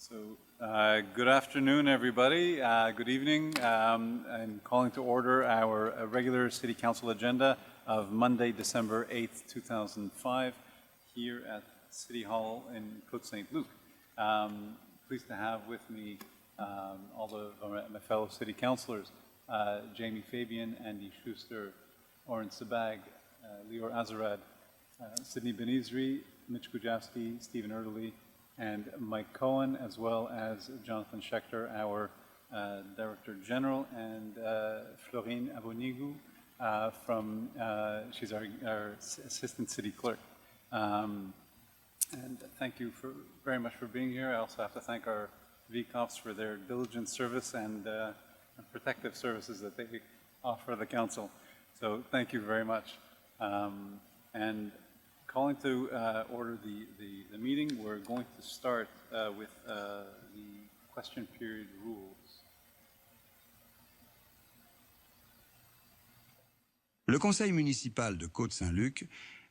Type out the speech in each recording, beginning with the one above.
Good afternoon, everybody. Good evening. I'm calling to order our regular City Council agenda of Monday, December 8th, 2005, here at City Hall in Côte Saint-Luc. Pleased to have with me all of my fellow City Councilors, Jamie Fabian, Andy Schuster, Oren Sabag, Lior Azarad, Sidney Benizri, Mitch Kujawski, Stephen Erdely, and Mike Cohen, as well as Jonathan Schechter, our Director General, and Florine Abonigu she's our Assistant City Clerk. And thank you very much for being here. I also have to thank our VCOPs for their diligent service and protective services that they offer the Council. So thank you very much. And calling to order the meeting, we're going to start with the question period rules. Le conseil municipal de Côte Saint-Luc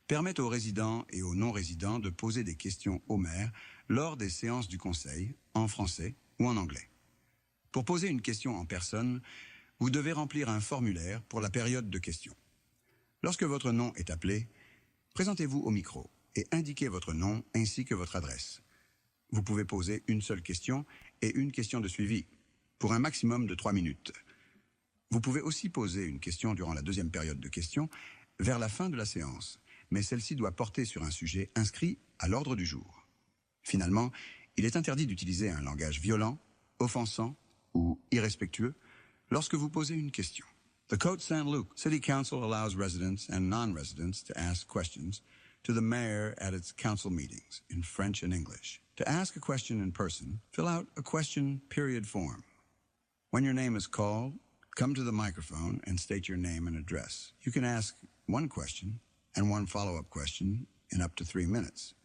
permet aux résidents et aux non-résidents de poser des questions au maire lors des séances du conseil, en français ou en anglais. Pour poser une question en personne, vous devez remplir un formulaire pour la période de questions. Lorsque votre nom est appelé, présentez-vous au micro et indiquez votre nom ainsi que votre adresse. Vous pouvez poser une seule question et une question de suivi, pour un maximum de 3 minutes. Vous pouvez aussi poser une question durant la deuxième période de questions, vers la fin de la séance, mais celle-ci doit porter sur un sujet inscrit à l'ordre du jour. Finalement, il est interdit d'utiliser un langage violent, offensant ou irrespectueux lorsque vous posez une question. The Côte Saint-Luc City Council allows residents and non-residents to ask questions to the mayor at its council meetings in French and English. To ask a question in person, fill out a question period form. When your name is called, come to the microphone and state your name and address. You can ask one question and one follow-up question in up to 3 minutes.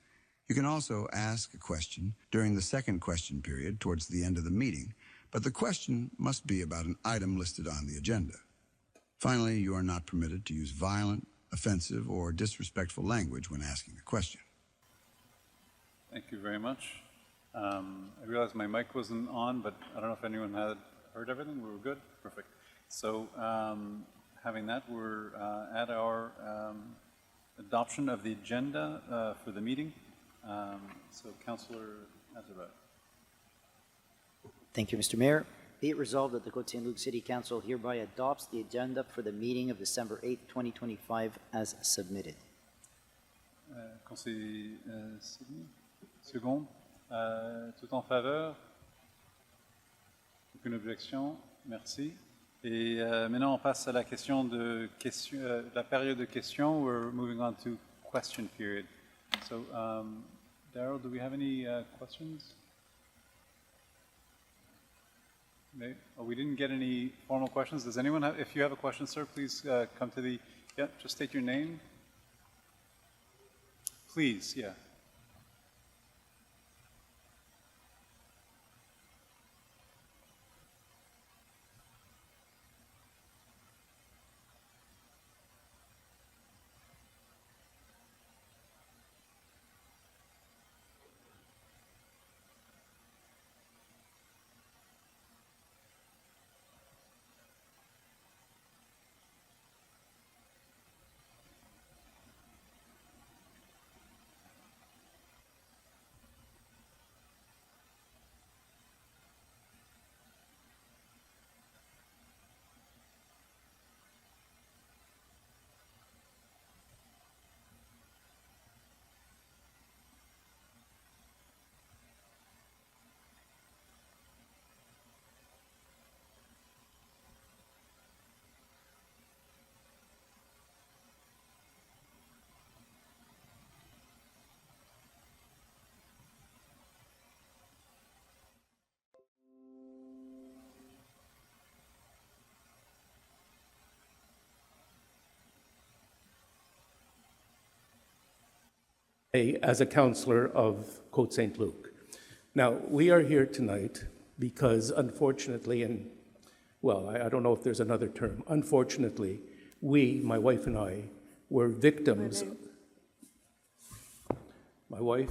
You can also ask a question during the second question period towards the end of the meeting, but the question must be about an item listed on the agenda. Finally, you are not permitted to use violent, offensive, or disrespectful language when asking a question. Thank you very much. I realized my mic wasn't on, but I don't know if anyone had heard everything. We were good? Perfect. So having that, we're at our adoption of the agenda for the meeting. So Councillor Azarad. Thank you, Mr. Mayor. Be it resolved that the Côte Saint-Luc City Council hereby adopts the agenda for the meeting of December 8th, 2025 as submitted. Conseil Sidney, second. Tout en faveur? Aucune objection? Merci. Et maintenant, on passe à la question la période de questions. We're moving on to question period. So, Darryl, do we have any questions? No? Oh, we didn't get any formal questions. Does anyone have, if you have a question, sir, please come to just state your name. Please, yeah. As a councillor of Côte Saint-Luc. Now, we are here tonight because unfortunately, and well, I don't know if there's another term, unfortunately, my wife and I, were victims. My wife?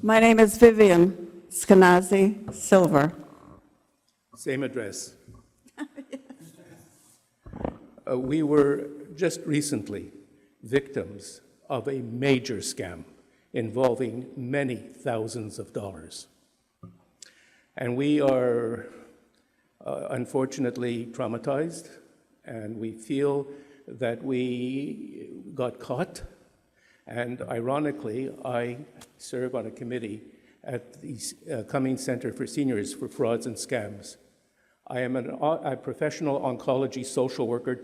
My name is Vivian. Skenazy Silver. Same address. We were just recently victims of a major scam involving many thousands of dollars. And we are unfortunately traumatized, and we feel that we got caught. And ironically, I serve on a committee at the Cummings Center for Seniors for Frauds and Scams. I am a professional oncology social worker,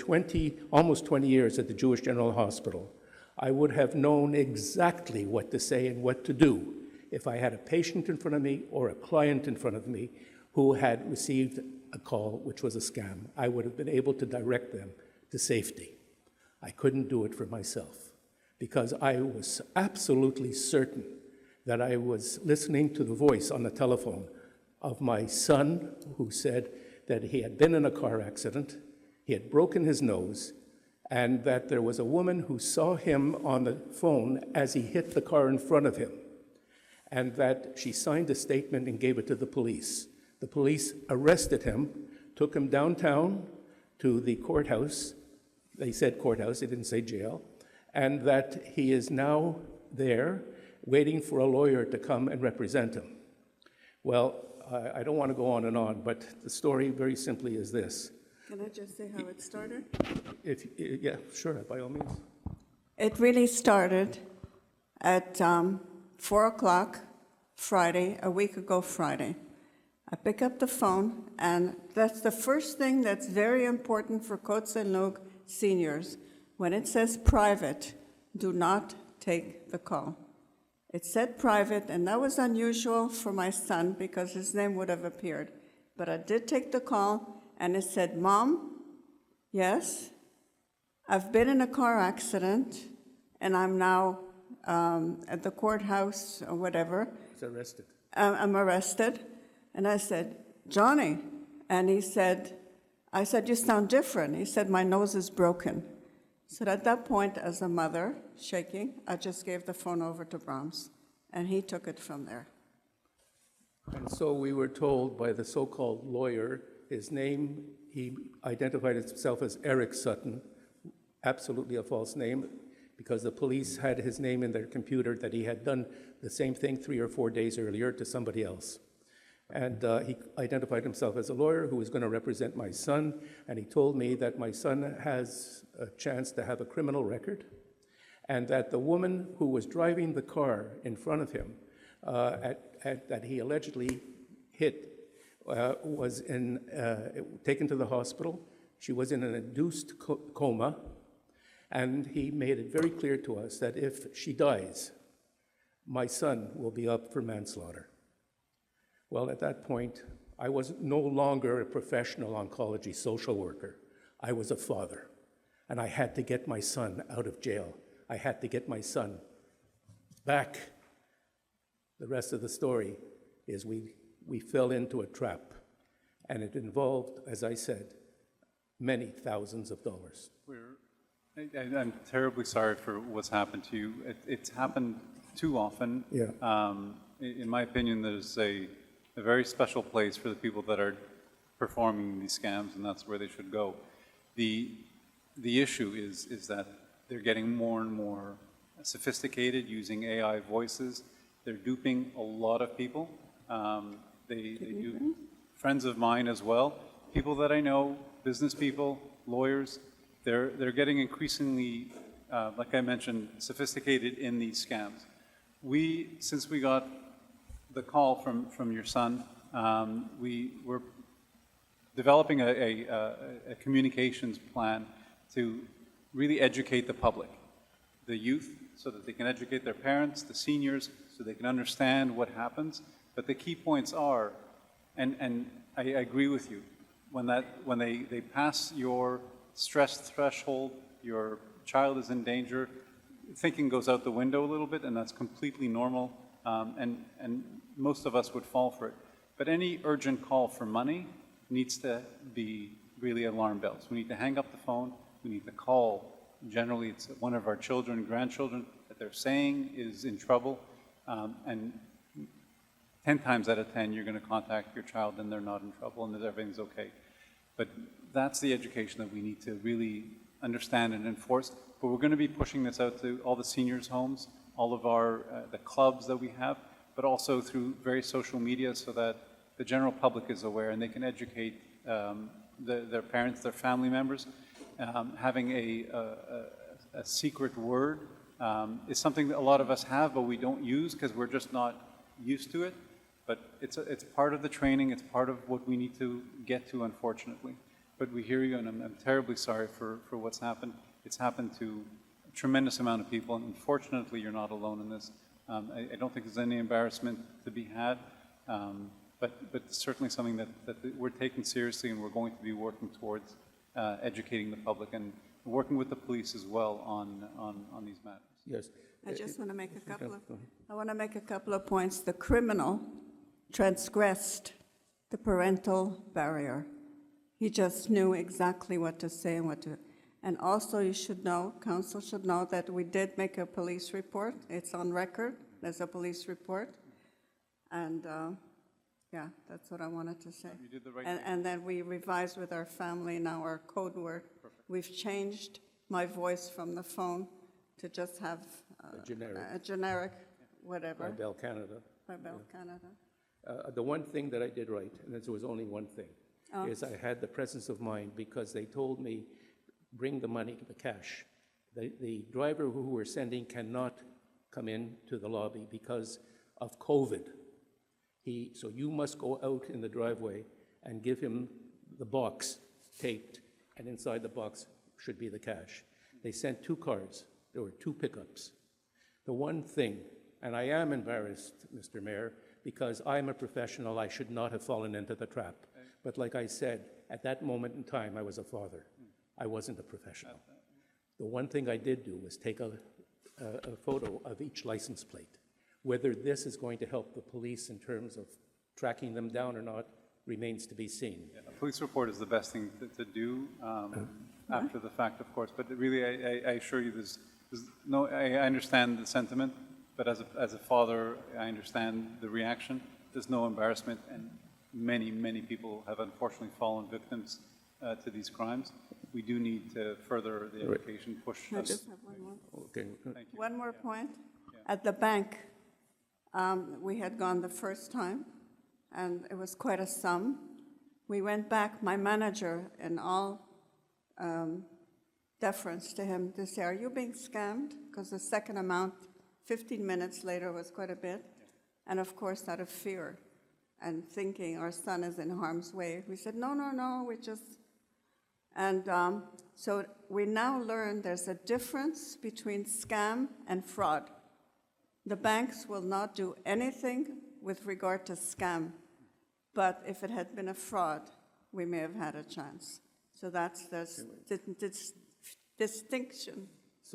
almost 20 years at the Jewish General Hospital. I would have known exactly what to say and what to do if I had a patient in front of me or a client in front of me who had received a call which was a scam. I would have been able to direct them to safety. I couldn't do it for myself because I was absolutely certain that I was listening to the voice on the telephone of my son who said that he had been in a car accident, he had broken his nose, and that there was a woman who saw him on the phone as he hit the car in front of him, and that she signed a statement and gave it to the police. The police arrested him, took him downtown to the courthouse. They said courthouse, they didn't say jail, and that he is now there waiting for a lawyer to come and represent him. Well, I don't want to go on, but the story very simply is this. Can I just say how it started? Yeah, sure, by all means. It really started at 4 o'clock Friday, a week ago Friday. I pick up the phone, and that's the first thing that's very important for Côte Saint-Luc seniors. When it says private, do not take the call. It said private, and that was unusual for my son because his name would have appeared. But I did take the call, and it said, "Mom, yes, I've been in a car accident, and I'm now at the courthouse or whatever. He's arrested. I'm arrested." And I said, "Johnny," and he said, I said, "You sound different." He said, "My nose is broken." So at that point, as a mother, shaking, I just gave the phone over to Brahms, and he took it from there. And so we were told by the so-called lawyer, his name, he identified himself as Eric Sutton, absolutely a false name, because the police had his name in their computer that he had done the same thing 3 or 4 days earlier to somebody else. And he identified himself as a lawyer who was going to represent my son, and he told me that my son has a chance to have a criminal record, and that the woman who was driving the car in front of him that he allegedly hit was taken to the hospital. She was in an induced coma, and he made it very clear to us that if she dies, my son will be up for manslaughter. Well, at that point, I was no longer a professional oncology social worker. I was a father, and I had to get my son out of jail. I had to get my son back. The rest of the story is we fell into a trap, and it involved, as I said, many thousands of dollars. I'm terribly sorry for what's happened to you. It's happened too often. Yeah. In my opinion, there's a very special place for the people that are performing these scams, and that's where they should go. The issue is that they're getting more and more sophisticated using AI voices. They're duping a lot of people. They do friends of mine as well, people that I know, business people, lawyers. They're getting increasingly, like I mentioned, sophisticated in these scams. Since we got the call from your son, we were developing a communications plan to really educate the public, the youth, so that they can educate their parents, the seniors, so they can understand what happens. But the key points are, and I agree with you, when they pass your stress threshold, your child is in danger, thinking goes out the window a little bit, and that's completely normal, and most of us would fall for it. But any urgent call for money needs to be really alarm bells. We need to hang up the phone, we need to call. Generally, it's one of our children, grandchildren, that they're saying is in trouble, and 10 times out of 10, you're going to contact your child and they're not in trouble and that everything's okay. But that's the education that we need to really understand and enforce. But we're going to be pushing this out to all the seniors' homes, all of our the clubs that we have, but also through various social media so that the general public is aware and they can educate their parents, their family members. Having a secret word is something that a lot of us have, but we don't use because we're just not used to it. But it's part of the training. It's part of what we need to get to, unfortunately. But we hear you, and I'm terribly sorry for what's happened. It's happened to a tremendous amount of people, and unfortunately, you're not alone in this. I don't think there's any embarrassment to be had, but certainly something that we're taking seriously, and we're going to be working towards educating the public and working with the police as well on these matters. Yes. I just want to make a couple of points. The criminal transgressed the parental barrier. He just knew exactly what to say and what to. And also, you should know, council should know that we did make a police report. It's on record. There's a police report, and yeah, that's what I wanted to say. You did the right thing. And then we revised with our family now our code word. Perfect. We've changed my voice from the phone to just have A generic. whatever. By Bell Canada. By Bell Canada. The one thing that I did right, and there was only one thing, is I had the presence of mind because they told me, bring the money, the cash. The driver who we're sending cannot come into the lobby because of COVID. So you must go out in the driveway and give him the box taped, and inside the box should be the cash. They sent 2 cars. There were 2 pickups. The one thing, and I am embarrassed, Mr. Mayor, because I'm a professional, I should not have fallen into the trap. But like I said, at that moment in time, I was a father. I wasn't a professional. The one thing I did do was take a photo of each license plate. Whether this is going to help the police in terms of tracking them down or not remains to be seen. Yeah, a police report is the best thing to do after the fact, of course. But really, I assure you, there's no. I understand the sentiment, but as a father, I understand the reaction. There's no embarrassment, and many people have unfortunately fallen victims to these crimes. We do need to further the education, push I us. just have one more. Okay. Thank you. One more point. At the bank, we had gone the first time, and it was quite a sum. We went back, my manager, in all deference to him, to say, are you being scammed? Because the second amount, 15 minutes later, was quite a bit. And of course, out of fear and thinking our son is in harm's way, we said, no, we just... And so we now learn there's a difference between scam and fraud. The banks will not do anything with regard to scam, but if it had been a fraud, we may have had a chance. So that's the distinction.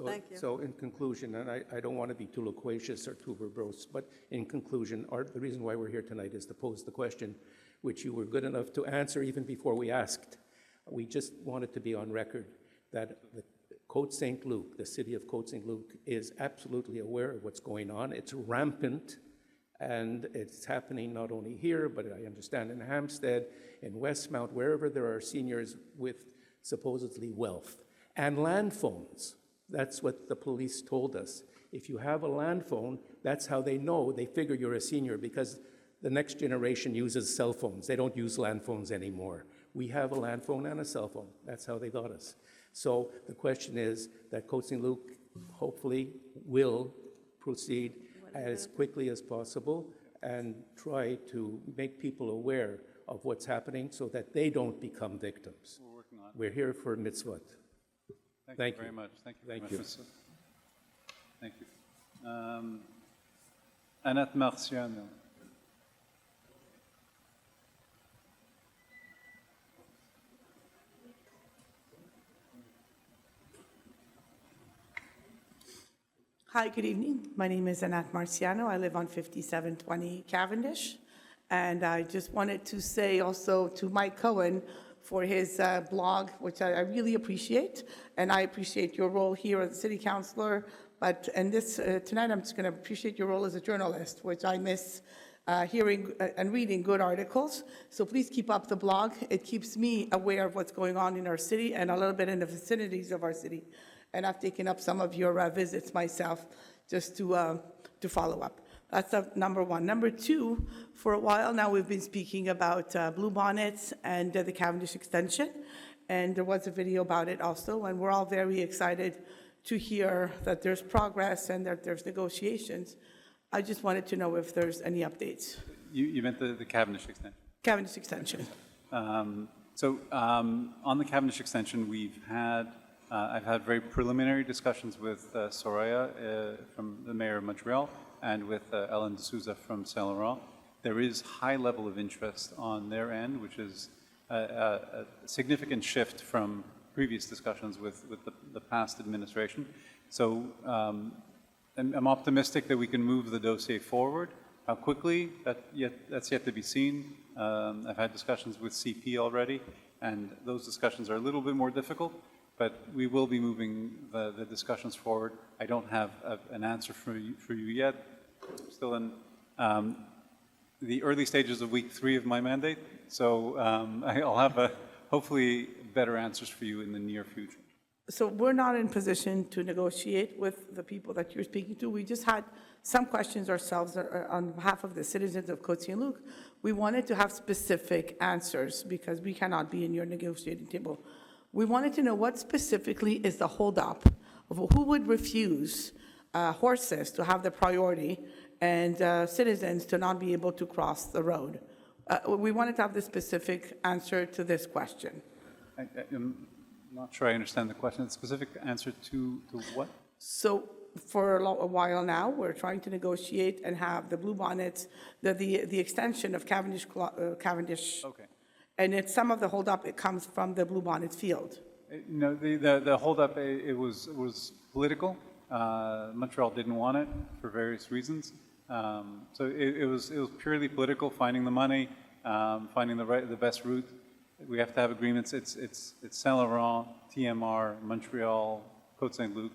Thank you. So in conclusion, and I don't want to be too loquacious or too verbose, but in conclusion, the reason why we're here tonight is to pose the question, which you were good enough to answer even before we asked. We just wanted to be on record that the Côte Saint-Luc, the city of Côte Saint-Luc, is absolutely aware of what's going on. It's rampant, and it's happening not only here, but I understand in Hampstead, in Westmount, wherever there are seniors with supposedly wealth. And land phones, that's what the police told us. If you have a land phone, that's how they know. They figure you're a senior because the next generation uses cell phones. They don't use land phones anymore. We have a land phone and a cell phone. That's how they got us. So the question is that Côte Saint-Luc hopefully will proceed as quickly as possible and try to make people aware of what's happening so that they don't become victims. We're working on it. We're here for mitzvot. Thank you very much. Thank you very Thank much. you. Mr. Thank you. Annette Marciano. Hi, good evening. My name is Annette Marciano. I live on 5720 Cavendish. And I just wanted to say also to Mike Cohen for his blog, which I really appreciate. And I appreciate your role here as a city councilor. But tonight, I'm just going to appreciate your role as a journalist, which I miss hearing and reading good articles. So please keep up the blog. It keeps me aware of what's going on in our city and a little bit in the vicinities of our city. And I've taken up some of your visits myself just to follow up. That's number one. Number two, for a while now, we've been speaking about bluebonnets and the Cavendish extension. And there was a video about it also. And we're all very excited to hear that there's progress and that there's negotiations. I just wanted to know if there's any updates. You meant the Cavendish extension? Cavendish extension. On the Cavendish extension, I've had very preliminary discussions with Soraya from the mayor of Montreal and with Ellen D'Souza from Saint Laurent. There is high level of interest on their end, which is a significant shift from previous discussions with the past administration. So I'm optimistic that we can move the dossier forward. How quickly, that's yet to be seen. I've had discussions with CP already, and those discussions are a little bit more difficult, but we will be moving the discussions forward. I don't have an answer for you yet. I'm still in the early stages of week 3 of my mandate, so I'll have hopefully better answers for you in the near future. So we're not in position to negotiate with the people that you're speaking to. We just had some questions ourselves on behalf of the citizens of Côte Saint-Luc. We wanted to have specific answers because we cannot be in your negotiating table. We wanted to know what specifically is the holdup of who would refuse horses to have the priority and citizens to not be able to cross the road. We wanted to have the specific answer to this question. I'm not sure I understand the question. The specific answer to what? So for a while now, we're trying to negotiate and have the bluebonnets, the extension of Cavendish. Okay. And it's some of the holdup, it comes from the bluebonnet field. No, the holdup, it was political. Montreal didn't want it for various reasons. So it was purely political, finding the money, finding the best route. We have to have agreements. It's Saint Laurent, TMR, Montreal, Côte Saint-Luc,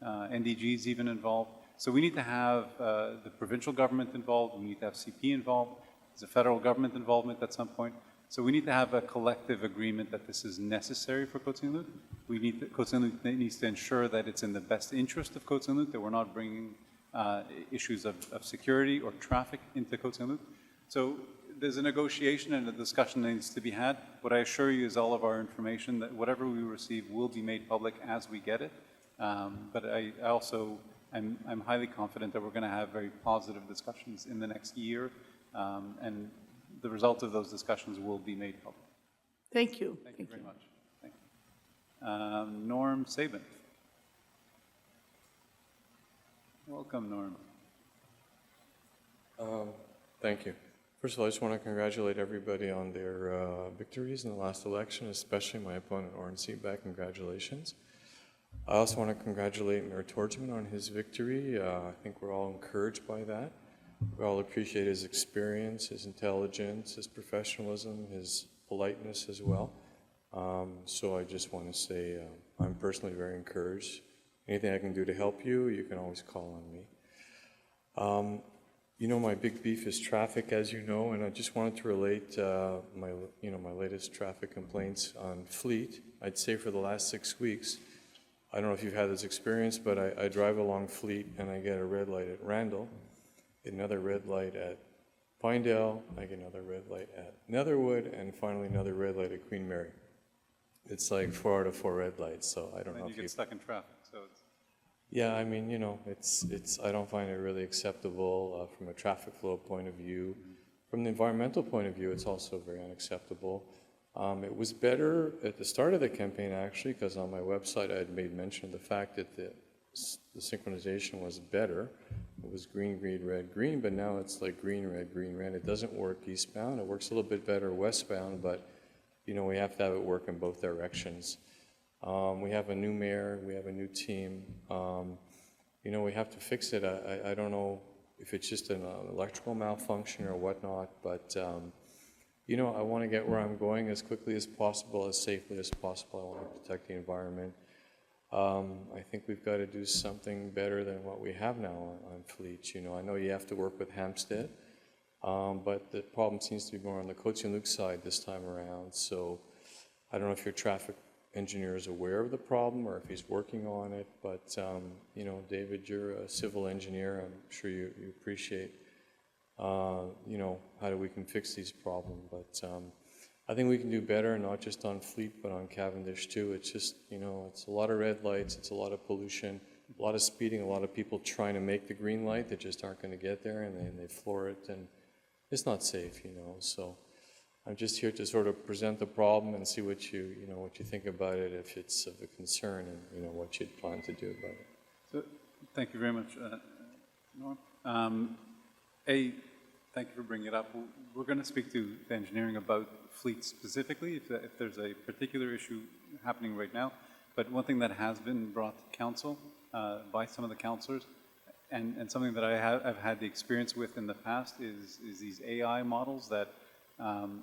NDG's even involved. So we need to have the provincial government involved. We need to have CP involved. There's a federal government involvement at some point. So we need to have a collective agreement that this is necessary for Côte Saint-Luc. Côte Saint-Luc needs to ensure that it's in the best interest of Côte Saint-Luc, that we're not bringing issues of security or traffic into Côte Saint-Luc. So there's a negotiation and a discussion that needs to be had. What I assure you is all of our information, that whatever we receive will be made public as we get it. But I also I'm highly confident that we're going to have very positive discussions in the next year, and the result of those discussions will be made public. Thank you. Thank you very much. Thank you. Norm Sabin. Welcome, Norm. Thank you. First of all, I just want to congratulate everybody on their victories in the last election, especially my opponent, Oren Seaback. Congratulations. I also want to congratulate Mayor Tortman on his victory. I think we're all encouraged by that. We all appreciate his experience, his intelligence, his professionalism, his politeness as well. So I just want to say I'm personally very encouraged. Anything I can do to help you, you can always call on me. You know, my big beef is traffic, as you know, and I just wanted to relate my latest traffic complaints on Fleet. I'd say for the last 6 weeks, I don't know if you've had this experience, but I drive along Fleet and I get a red light at Randall, another red light at Pinedale, I get another red light at Netherwood, and finally another red light at Queen Mary. It's like 4 out of 4 red lights, so I don't know And if you get stuck in traffic, so it's... Yeah, I mean, you know, I don't find it really acceptable from a traffic flow point of view. From the environmental point of view, it's also very unacceptable. It was better at the start of the campaign, actually, because on my website I had made mention of the fact that the synchronization was better. It was green, green, red, green, but now it's like green, red, green, red. It doesn't work eastbound. It works a little bit better westbound, but, you know, we have to have it work in both directions. We have a new mayor, we have a new team. You know, we have to fix it. I don't know if it's just an electrical malfunction or whatnot, but, you know, I want to get where I'm going as quickly as possible, as safely as possible. I want to protect the environment. I think we've got to do something better than what we have now on Fleet. You know, I know you have to work with Hampstead, But the problem seems to be more on the Côte Saint-Luc side this time around. So I don't know if your traffic engineer is aware of the problem or if he's working on it. But, you know, David, you're a civil engineer. I'm sure you appreciate, you know, how we can fix these problems. But I think we can do better, not just on Fleet, but on Cavendish too. It's just, you know, it's a lot of red lights, it's a lot of pollution, a lot of speeding, a lot of people trying to make the green light that just aren't going to get there, and they floor it, and it's not safe, you know. So I'm just here to sort of present the problem and see what you know, what you think about it, if it's of a concern, and, you know, what you'd plan to do about it. So, thank you very much, Norm. Thank you for bringing it up. We're going to speak to the engineering about Fleet specifically, if there's a particular issue happening right now. But one thing that has been brought to council by some of the councillors, and something that I've had the experience with in the past, is these AI models that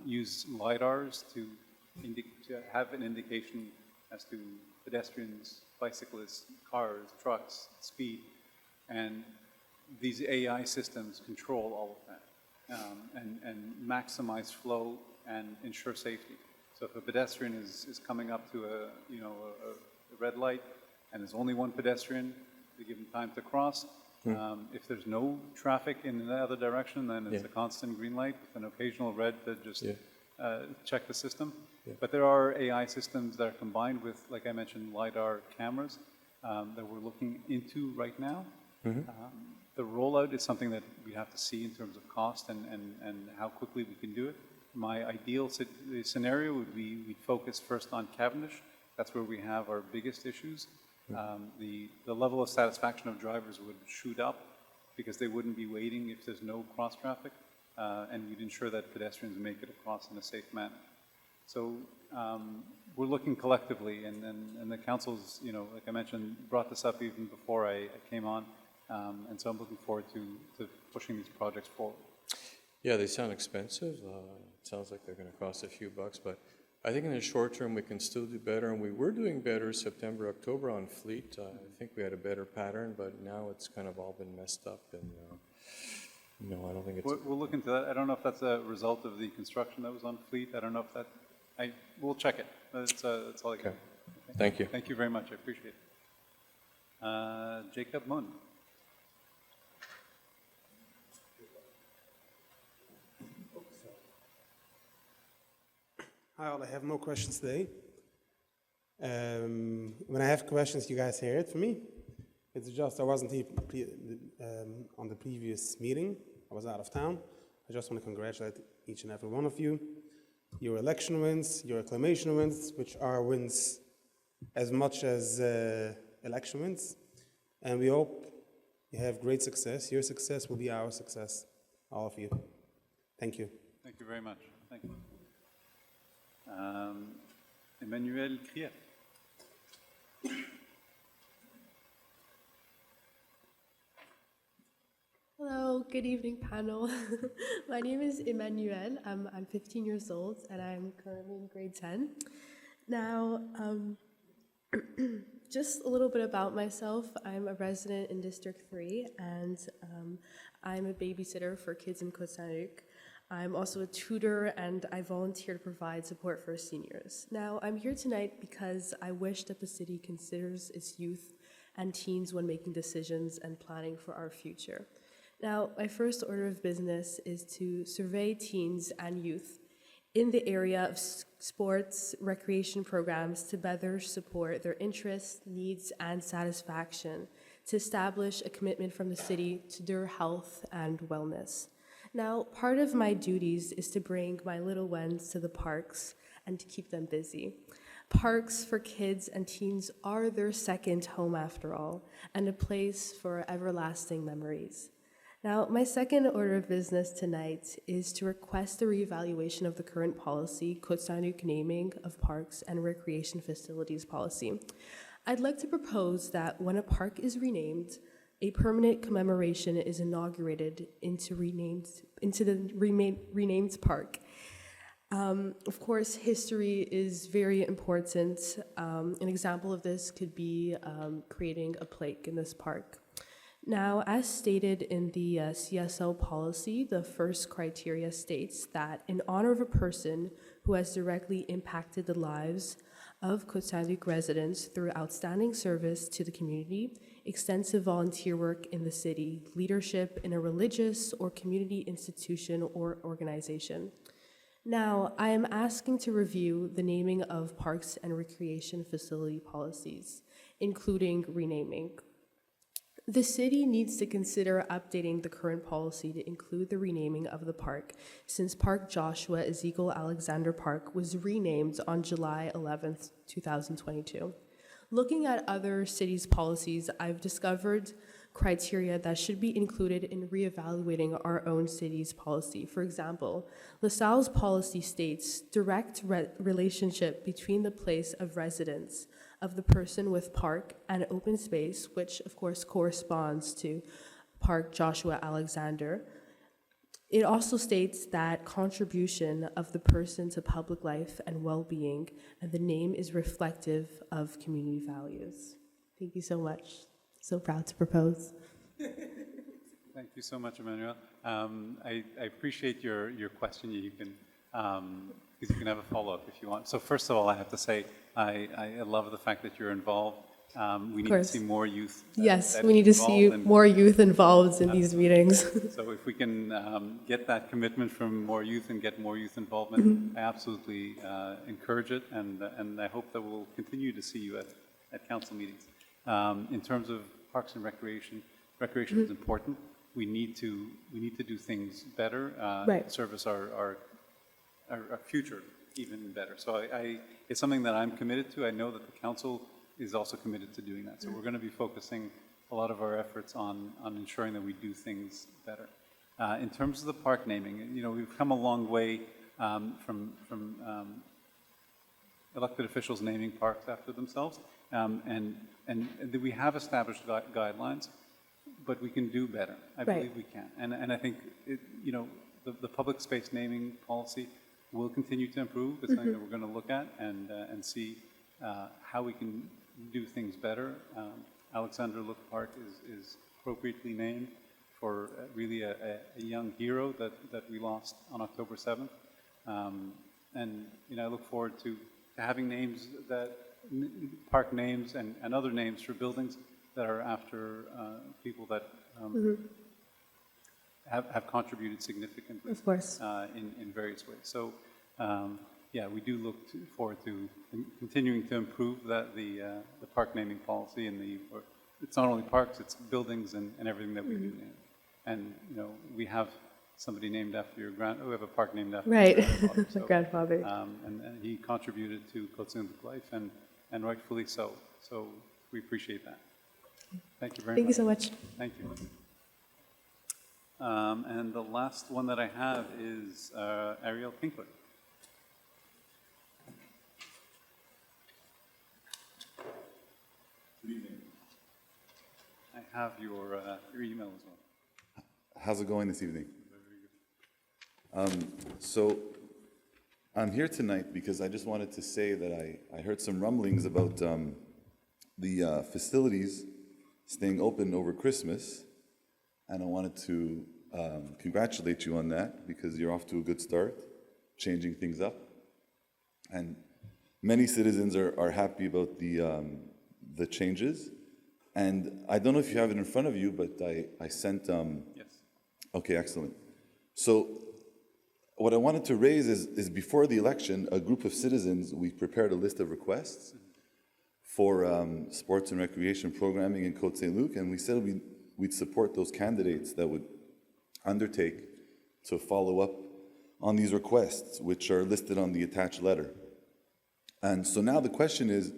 use LiDARs to have an indication as to pedestrians, bicyclists, cars, trucks, speed, and these AI systems control all of that. And maximize flow and ensure safety. So if a pedestrian is coming up to a red light and there's only one pedestrian, they give them time to cross. If there's no traffic in the other direction, then it's a constant green light with an occasional red to just check the system. But there are AI systems that are combined with, like I mentioned, LiDAR cameras that we're looking into right now. The rollout is something that we have to see in terms of cost and how quickly we can do it. My ideal scenario would be we'd focus first on Cavendish. That's where we have our biggest issues. The level of satisfaction of drivers would shoot up because they wouldn't be waiting if there's no cross traffic, and we'd ensure that pedestrians make it across in a safe manner. So we're looking collectively, and the council's, you know, like I mentioned, brought this up even before I came on. And so I'm looking forward to pushing these projects forward. Yeah, they sound expensive. It sounds like they're going to cost a few bucks, but I think in the short term we can still do better, and we were doing better September, October on Fleet. I think we had a better pattern, but now it's kind of all been messed up, and no, I don't think it's... We'll look into that. I don't know if that's a result of the construction that was on Fleet. I don't know if that... We'll check it. That's all I can. Okay. Thank you. Thank you very much. I appreciate it. Jacob Munn. Hi all, I have no questions today. When I have questions, you guys hear it from me. It's just I wasn't here on the previous meeting. I was out of town. I just want to congratulate each and every one of you. Your election wins, your acclamation wins, which are wins as much as election wins. And we hope you have great success. Your success will be our success, all of you. Thank you. Thank you very much. Thank you. Emmanuel Krief. Hello, good evening panel. My name is Emmanuel. I'm 15 years old and I'm currently in grade 10. Now, just a little bit about myself. I'm a resident in District 3 and I'm a babysitter for kids in Côte Saint-Luc. I'm also a tutor and I volunteer to provide support for seniors. Now, I'm here tonight because I wish that the city considers its youth and teens when making decisions and planning for our future. Now, my first order of business is to survey teens and youth in the area of sports, recreation programs to better support their interests, needs, and satisfaction, to establish a commitment from the city to their health and wellness. Now, part of my duties is to bring my little ones to the parks and to keep them busy. Parks for kids and teens are their second home after all, and a place for everlasting memories. Now, my second order of business tonight is to request a reevaluation of the current policy, Côte Saint-Luc naming of parks and recreation facilities policy. I'd like to propose that when a park is renamed, a permanent commemoration is inaugurated into the renamed park. Of course, history is very important. An example of this could be creating a plaque in this park. Now, as stated in the CSL policy, the first criteria states that in honor of a person who has directly impacted the lives of Côte Saint-Luc residents through outstanding service to the community, extensive volunteer work in the city, leadership in a religious or community institution or organization. Now, I am asking to review the naming of parks and recreation facility policies, including renaming. The city needs to consider updating the current policy to include the renaming of the park, since Park Joshua Ezekiel Alexander Park was renamed on July 11th, 2022. Looking at other cities' policies, I've discovered criteria that should be included in reevaluating our own city's policy. For example, LaSalle's policy states direct relationship between the place of residence of the person with park and open space, which of course corresponds to Park Joshua Alexander. It also states that contribution of the person to public life and well-being, and the name is reflective of community values. Thank you so much. So proud to propose. Thank you so much, Emmanuel. I appreciate your question. You can have a follow-up if you want. So first of all, I have to say, I love the fact that you're involved. We need to see more youth. Yes, we need to see more youth involved in these meetings. So if we can get that commitment from more youth and get more youth involvement, I absolutely encourage it, and I hope that we'll continue to see you at council meetings. In terms of parks and recreation is important. We need to do things better, service our future even better. So it's something that I'm committed to. I know that the council is also committed to doing that. So we're going to be focusing a lot of our efforts on ensuring that we do things better. In terms of the park naming, we've come a long way from elected officials naming parks after themselves, and we have established guidelines, but we can do better. I believe we can, and I think the public space naming policy will continue to improve. It's something that we're going to look at and see how we can do things better. Alexander Look Park is appropriately named for really a young hero that we lost on October 7th. And I look forward to having names park names and other names for buildings that are after people that have contributed significantly, of course, in various ways. So, we do look forward to continuing to improve the park naming policy, and it's not only parks, it's buildings and everything that we do name. And we have somebody named after we have a park named after your grandfather. So, grandfather. And he contributed to Côte Saint-Luc life, and rightfully so. So we appreciate that. Thank you very much. Thank you so much. Thank you. And the last one that I have is Ariel Kinkler. Good evening. I have your email as well. How's it going this evening? So I'm here tonight because I just wanted to say that I heard some rumblings about the facilities staying open over Christmas, and I wanted to congratulate you on that because you're off to a good start, changing things up. And many citizens are happy about the changes. And I don't know if you have it in front of you, but I sent... Yes. Okay, excellent. So what I wanted to raise is before the election, a group of citizens, we prepared a list of requests for sports and recreation programming in Côte Saint-Luc, and we said we'd support those candidates that would undertake to follow up on these requests, which are listed on the attached letter. And so now the question is,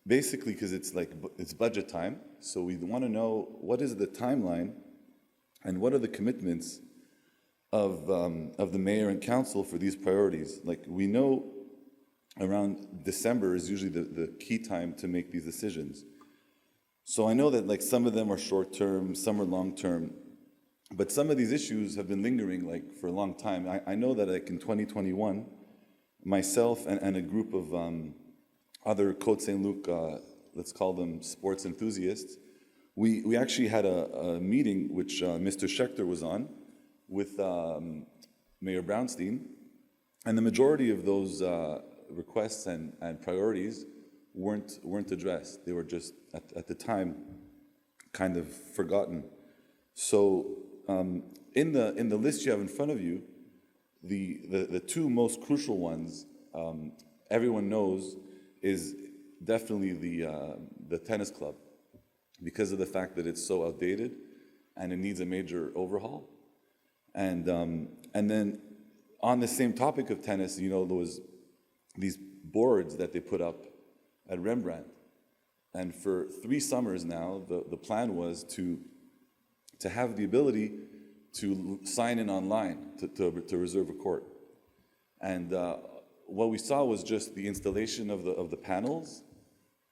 basically, because it's budget time, so we want to know what is the timeline and what are the commitments of the mayor and council for these priorities. Like, we know around December is usually the key time to make these decisions. So I know that some of them are short-term, some are long-term, but some of these issues have been lingering for a long time. I know that in 2021, myself and a group of other Côte Saint-Luc, let's call them sports enthusiasts, we actually had a meeting which Mr. Schechter was on with Mayor Brownstein, and the majority of those requests and priorities weren't addressed. They were just at the time kind of forgotten. So in the list you have in front of you, the two most crucial ones everyone knows is definitely the tennis club, because of the fact that it's so outdated and it needs a major overhaul. And then on the same topic of tennis, there was these boards that they put up at Rembrandt. And for 3 summers now, the plan was to have the ability to sign in online to reserve a court. And what we saw was just the installation of the panels,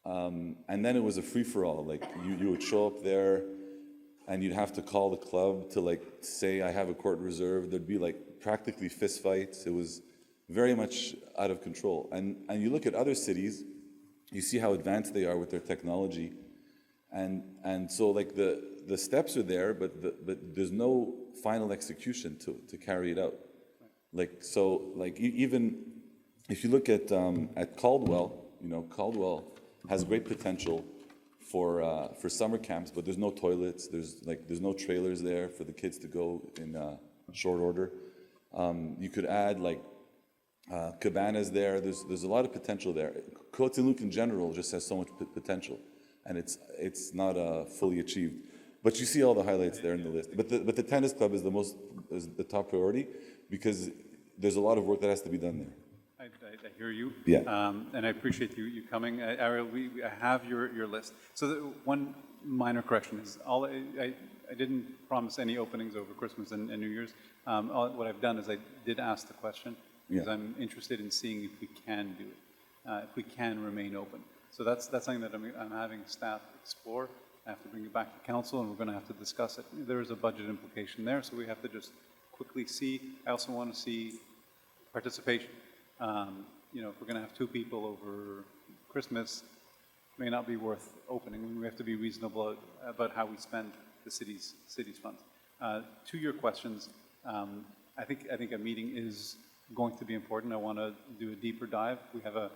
and then it was a free-for-all. Like you would show up there, and you'd have to call the club to say I have a court reserved. There'd be practically fist fights. It was very much out of control. And you look at other cities, you see how advanced they are with their technology, and so the steps are there, but there's no final execution to carry it out. Even if you look at Caldwell, Caldwell has great potential for summer camps, but there's no toilets. There's no trailers there for the kids to go in short order. You could add cabanas there. There's a lot of potential there. Côte Saint-Luc in general just has so much potential, and it's not fully achieved. But you see all the highlights there in the list. But the tennis club is the top priority, because there's a lot of work that has to be done there. I hear you. Yeah. And I appreciate you coming. Ariel, I have your list. So one minor correction is I didn't promise any openings over Christmas and New Year's. What I've done is I did ask the question, because I'm interested in seeing if we can do it, if we can remain open. So that's something that I'm having staff explore. I have to bring it back to council, and we're going to have to discuss it. There is a budget implication there, so we have to just quickly see. I also want to see participation. If we're going to have 2 people over Christmas, it may not be worth opening. We have to be reasonable about how we spend the city's funds. To your questions, I think a meeting is going to be important. I want to do a deeper dive. We have a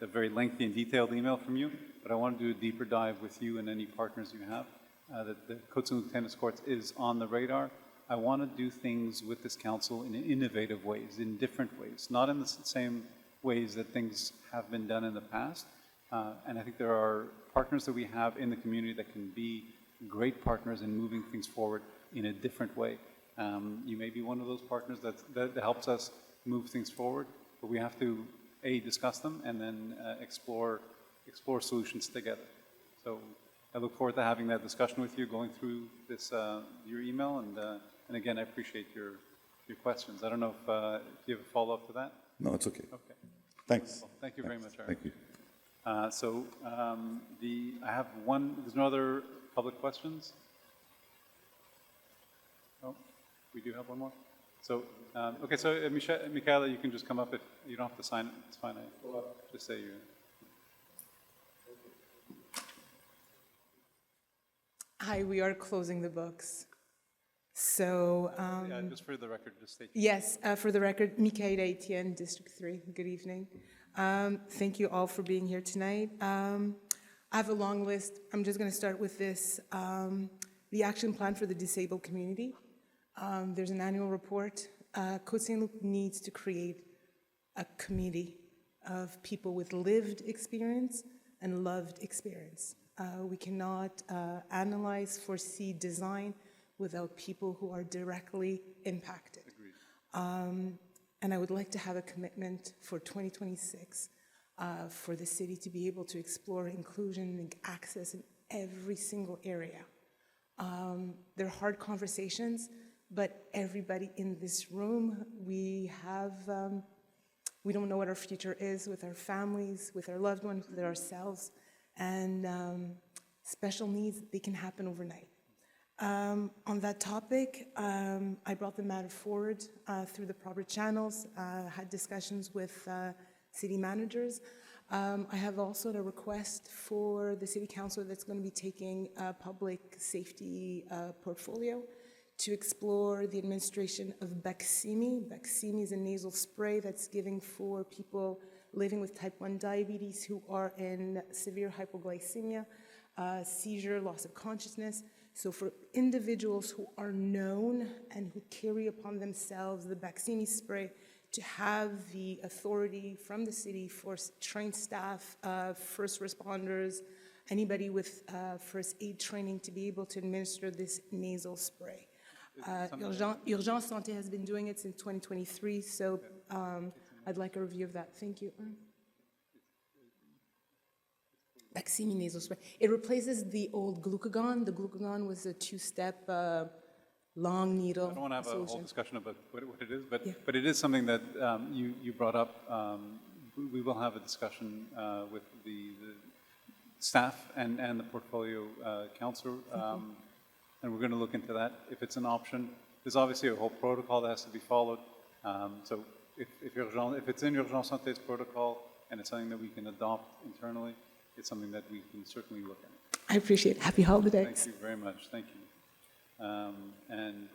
very lengthy and detailed email from you, but I want to do a deeper dive with you and any partners you have. The Côte Saint-Luc tennis courts is on the radar. I want to do things with this council in innovative ways, in different ways, not in the same ways that things have been done in the past. And I think there are partners that we have in the community that can be great partners in moving things forward in a different way. You may be one of those partners that helps us move things forward, but we have to, discuss them and then explore solutions together. So I look forward to having that discussion with you, going through this your email, and again, I appreciate your questions. I don't know if you have a follow-up to that? No, it's okay. Okay. Thanks. Well, thank you very much, Eric. Thank you. I have one, there's no other public questions? Oh, we do have one more? So, okay, so Michaela, you can just come up if you don't have to sign it. It's fine. Just say you. Hi, we are closing the books. So, Yeah, just for the record, just state. yes, for the record, Michaela Etienne, District 3. Good evening. Thank you all for being here tonight. I have a long list. I'm just going to start with this. The action plan for the disabled community. There's an annual report. Côte Saint-Luc needs to create a committee of people with lived experience and loved experience. We cannot analyze, foresee, design without people who are directly impacted. And I would like to have a commitment for 2026 for the city to be able to explore inclusion and access in every single area. They're hard conversations, but everybody in this room, we don't know what our future is with our families, with our loved ones, with ourselves, and special needs, they can happen overnight. On that topic, I brought the matter forward through the proper channels, had discussions with city managers. I have also a request for the city council that's going to be taking a public safety portfolio to explore the administration of Baqsimi. Baqsimi is a nasal spray that's given for people living with type 1 diabetes who are in severe hypoglycemia, seizure, loss of consciousness. So for individuals who are known and who carry upon themselves the Baqsimi spray, to have the authority from the city for trained staff, first responders, anybody with first aid training to be able to administer this nasal spray. Urgence Santé has been doing it since 2023, so I'd like a review of that. Thank you. Baqsimi nasal spray. It replaces the old glucagon. The glucagon was a two-step long needle I don't want to have a whole solution. discussion about what it is, but, Yeah. but it is something that you brought up. We will have a discussion with the staff and the portfolio council, and we're going to look into that. If it's an option, there's obviously a whole protocol that has to be followed. So if it's in Urgence Santé's protocol and it's something that we can adopt internally, it's something that we can certainly look at. I appreciate it. Happy holidays. Thank you very much. Thank you. And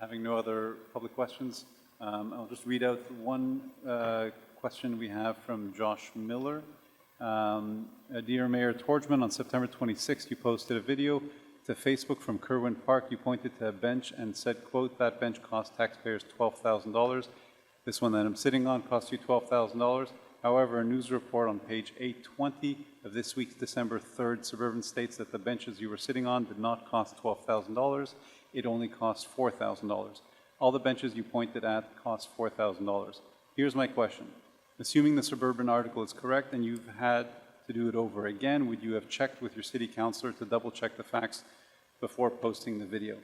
having no other public questions, I'll just read out one question we have from Josh Miller. Dear Mayor Torgman, on September 26th, you posted a video to Facebook from Kerwin Park. You pointed to a bench and said, quote, that bench cost taxpayers $12,000. This one that I'm sitting on cost you $12,000. However, a news report on page 820 of this week's December 3rd Suburban states that the benches you were sitting on did not cost $12,000. It only cost $4,000. All the benches you pointed at cost $4,000. Here's my question. Assuming the Suburban article is correct and you've had to do it over again, would you have checked with your city councilor to double check the facts before posting the video?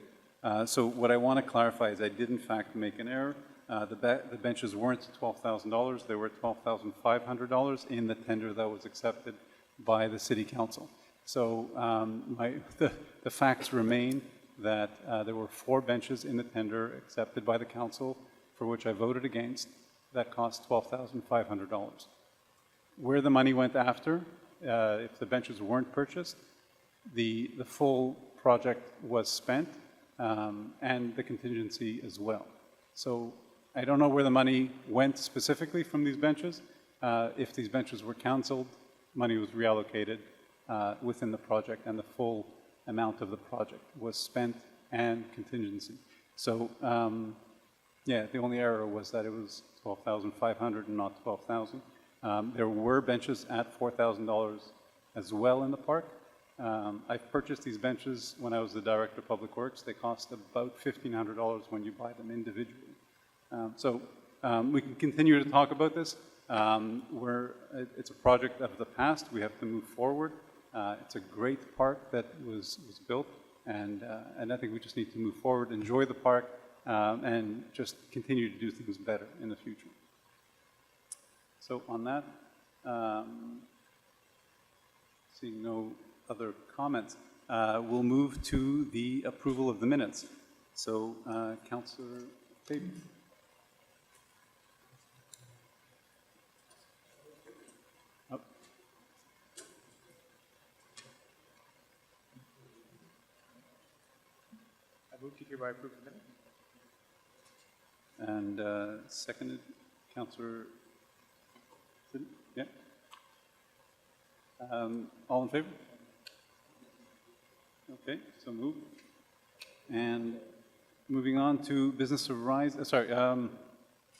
So what I want to clarify is I did in fact make an error. The benches weren't $12,000, they were $12,500 in the tender that was accepted by the City Council. So the facts remain that there were 4 benches in the tender accepted by the Council for which I voted against that cost $12,500. Where the money went after, if the benches weren't purchased, the full project was spent and the contingency as well. So I don't know where the money went specifically from these benches. If these benches were canceled, money was reallocated within the project and the full amount of the project was spent and contingency. So yeah, the only error was that it was $12,500 and not $12,000. There were benches at $4,000 as well in the park. I've purchased these benches when I was the Director of Public Works. They cost about $1,500 when you buy them individually. So we can continue to talk about this. It's a project of the past. We have to move forward. It's a great park that was built, and I think we just need to move forward, enjoy the park, and just continue to do things better in the future. So on that, seeing no other comments, we'll move to the approval of the minutes. So, Councillor Fabian. I move to hereby approve the minutes. And seconded, Councillor, yeah. All in favor? Okay, so moved. And moving on to business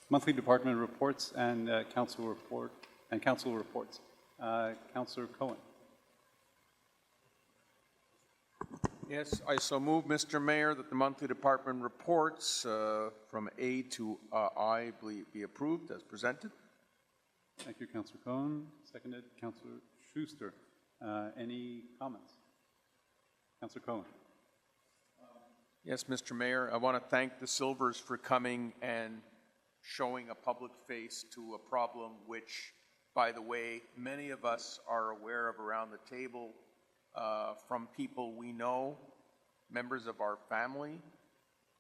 monthly department reports and council report and council reports. Councillor Cohen. Yes, I so move, Mr. Mayor, that the monthly department reports from A to I be approved as presented. Thank you, Councillor Cohen. Seconded, Councillor Schuster. Any comments? Councillor Cohen. Yes, Mr. Mayor, I want to thank the Silvers for coming and showing a public face to a problem which, by the way, many of us are aware of around the table from people we know, members of our family.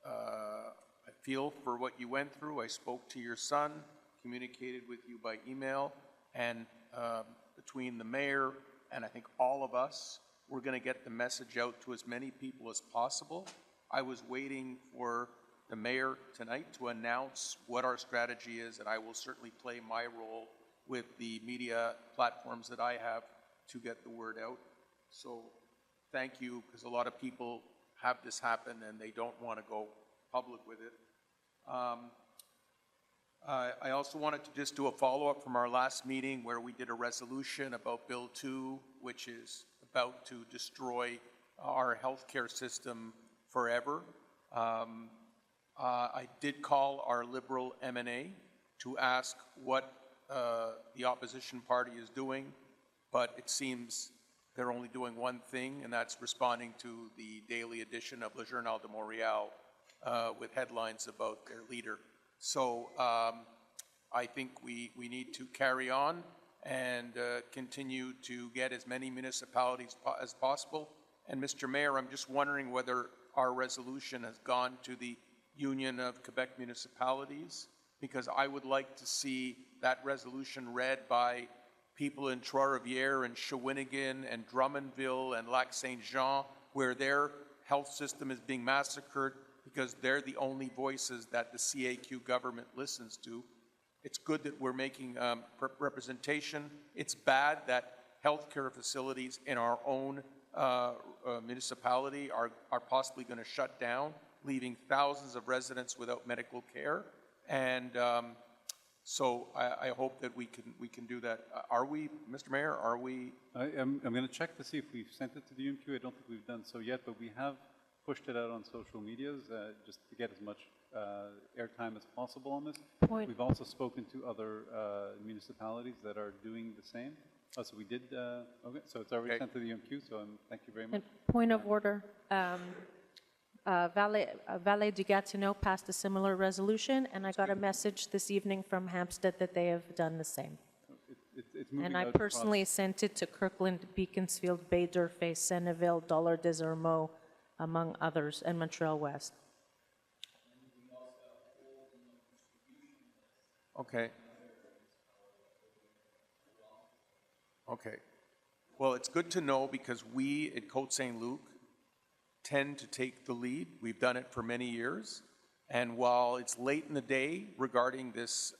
I feel for what you went through. I spoke to your son, communicated with you by email, and between the mayor and I think all of us, we're going to get the message out to as many people as possible. I was waiting for the mayor tonight to announce what our strategy is, and I will certainly play my role with the media platforms that I have to get the word out. So thank you, because a lot of people have this happen and they don't want to go public with it. I also wanted to just do a follow-up from our last meeting where we did a resolution about Bill 2, which is about to destroy our healthcare system forever. I did call our Liberal MNA to ask what the opposition party is doing, but it seems they're only doing one thing, and that's responding to the daily edition of Le Journal de Montréal with headlines about their leader. So I think we need to carry on and continue to get as many municipalities as possible. And Mr. Mayor, I'm just wondering whether our resolution has gone to the Union of Quebec Municipalities, because I would like to see that resolution read by people in Trois-Rivières and Shawinigan and Drummondville and Lac-Saint-Jean, where their health system is being massacred because they're the only voices that the CAQ government listens to. It's good that we're making representation. It's bad that healthcare facilities in our own municipality are possibly going to shut down, leaving thousands of residents without medical care. And so I hope that we can do that. Are we, Mr. Mayor, are we? I'm going to check to see if we've sent it to the UMQ. I don't think we've done so yet, but we have pushed it out on social medias just to get as much airtime as possible on this. We've also spoken to other municipalities that are doing the same. Oh, so we did, okay, so it's already sent to the UMQ, so thank you very much. And point of order, Vallée du Gatineau passed a similar resolution, and I got a message this evening from Hampstead that they have done the same. It's moving And I out personally sent it to Kirkland, Beaconsfield, Baie-d'Urfé, Senneville, Dollard-des-Ormeaux, among others, and Montreal West. Okay. Okay. Well, it's good to know because we at Côte Saint-Luc tend to take the lead. We've done it for many years. And while it's late in the day regarding this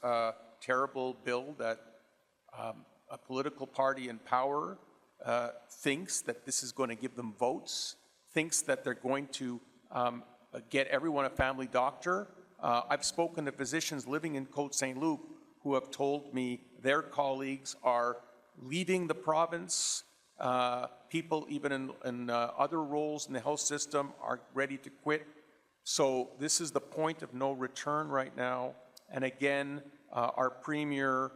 terrible bill that a political party in power thinks that this is going to give them votes, thinks that they're going to get everyone a family doctor. I've spoken to physicians living in Côte Saint-Luc who have told me their colleagues are leaving the province. People even in other roles in the health system are ready to quit. So this is the point of no return right now. And again, our premier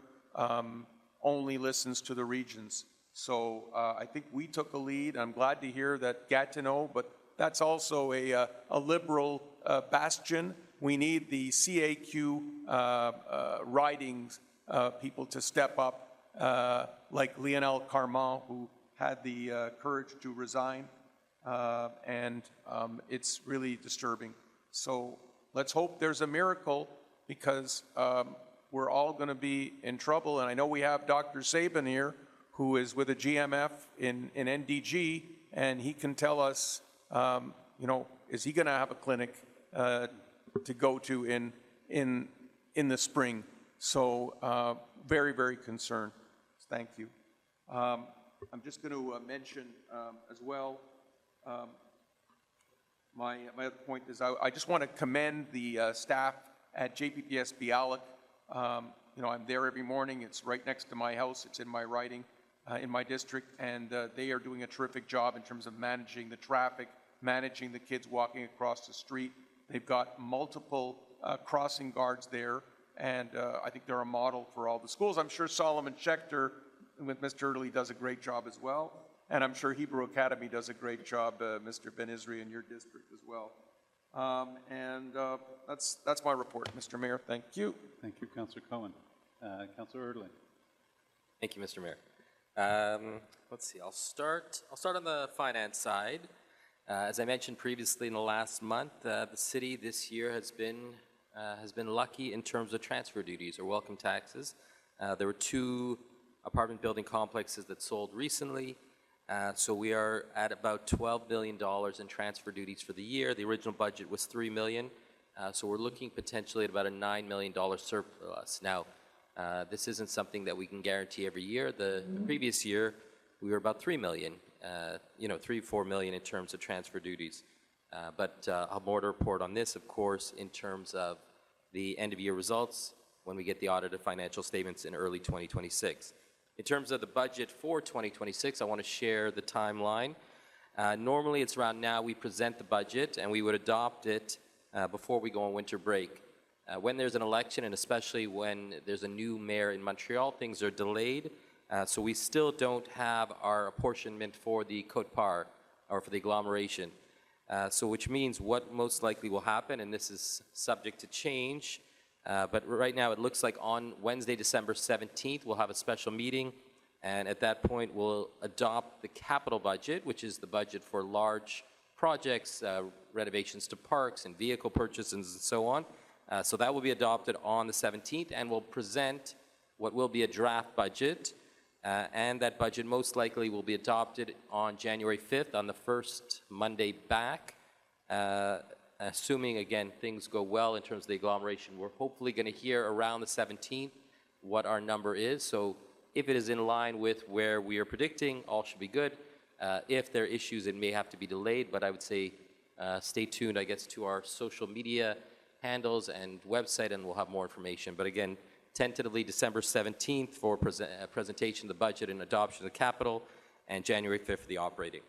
only listens to the regions. So I think we took a lead. I'm glad to hear that Gatineau, but that's also a liberal bastion. We need the CAQ ridings people to step up, like Lionel Carmont, who had the courage to resign, and it's really disturbing. So let's hope there's a miracle, because we're all going to be in trouble. And I know we have Dr. Sabin here, who is with a GMF in NDG, and he can tell us, you know, is he going to have a clinic to go to in the spring? So very, very concerned. Thank you. I'm just going to mention as well, my other point is I just want to commend the staff at JPPS Bialik. You know, I'm there every morning. It's right next to my house. It's in my riding, in my district, and they are doing a terrific job in terms of managing the traffic, managing the kids walking across the street. They've got multiple crossing guards there, and I think they're a model for all the schools. I'm sure Solomon Schechter with Mr. Early does a great job as well, and I'm sure Hebrew Academy does a great job, Mr. Ben Isri, in your district as well. That's my report, Mr. Mayor. Thank you. Thank you, Councillor Cohen. Councillor Erdling. Thank you, Mr. Mayor. Let's see. I'll start on the finance side. As I mentioned previously, in the last month, the city this year has been lucky in terms of transfer duties or welcome taxes. There were two apartment building complexes that sold recently. So we are at about $12 billion in transfer duties for the year. The original budget was $3 million. So we're looking potentially at about a $9 million surplus. Now, this isn't something that we can guarantee every year. The previous year, we were about $3 million, $3-4 million in terms of transfer duties. But I'll have more to report on this, of course, in terms of the end-of-year results when we get the audited financial statements in early 2026. In terms of the budget for 2026, I want to share the timeline. Normally, it's around now we present the budget, and we would adopt it before we go on winter break. When there's an election, and especially when there's a new mayor in Montreal, things are delayed. So we still don't have our apportionment for the Côte Par, or for the agglomeration. So which means what most likely will happen, and this is subject to change, but right now it looks like on Wednesday, December 17th, we'll have a special meeting, and at that point we'll adopt the capital budget, which is the budget for large projects, renovations to parks and vehicle purchases and so on. So that will be adopted on the 17th, and we'll present what will be a draft budget, and that budget most likely will be adopted on January 5th, on the first Monday back. Assuming, again, things go well in terms of the agglomeration, we're hopefully going to hear around the 17th what our number is. So if it is in line with where we are predicting, all should be good. If there are issues, it may have to be delayed, but I would say stay tuned, I guess, to our social media handles and website, and we'll have more information. But again, tentatively December 17th for presentation of the budget and adoption of the capital, and January 5th for the operating.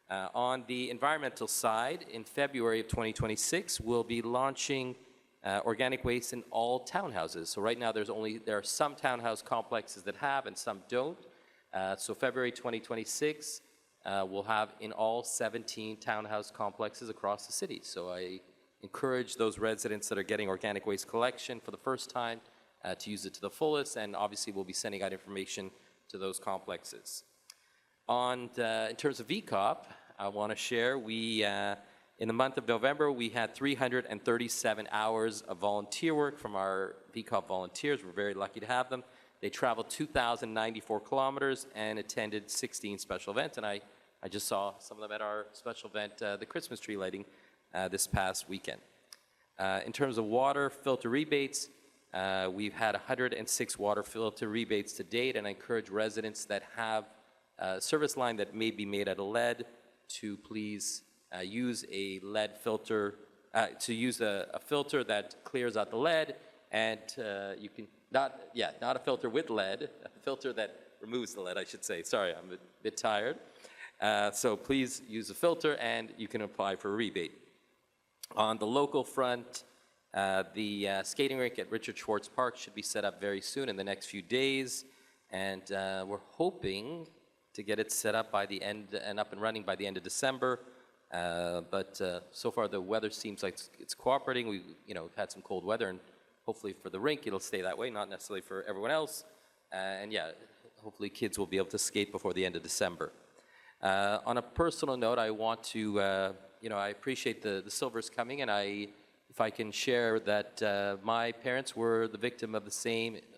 On the environmental side, in February of 2026, we'll be launching organic waste in all townhouses. So right now there are some townhouse complexes that have and some don't. So February 2026, we'll have in all 17 townhouse complexes across the city. So I encourage those residents that are getting organic waste collection for the first time to use it to the fullest, and obviously we'll be sending out information to those complexes. In terms of VCOP, I want to share, in the month of November, we had 337 hours of volunteer work from our VCOP volunteers. We're very lucky to have them. They traveled 2,094 kilometers and attended 16 special events, and I just saw some of them at our special event, the Christmas tree lighting, this past weekend. In terms of water filter rebates, we've had 106 water filter rebates to date, and I encourage residents that have a service line that may be made out of lead to please use a lead filter, to use a filter that clears out the lead, and you can, not a filter with lead, a filter that removes the lead, I should say. Sorry, I'm a bit tired. So please use a filter, and you can apply for a rebate. On the local front, the skating rink at Richard Schwartz Park should be set up very soon in the next few days, and we're hoping to get it set up by the end and up and running by the end of December. But so far the weather seems like it's cooperating. We've had some cold weather, and hopefully for the rink it'll stay that way, not necessarily for everyone else. And yeah, hopefully kids will be able to skate before the end of December. On a personal note, I want to, I appreciate the Silvers coming, and if I can share that my parents were the victim of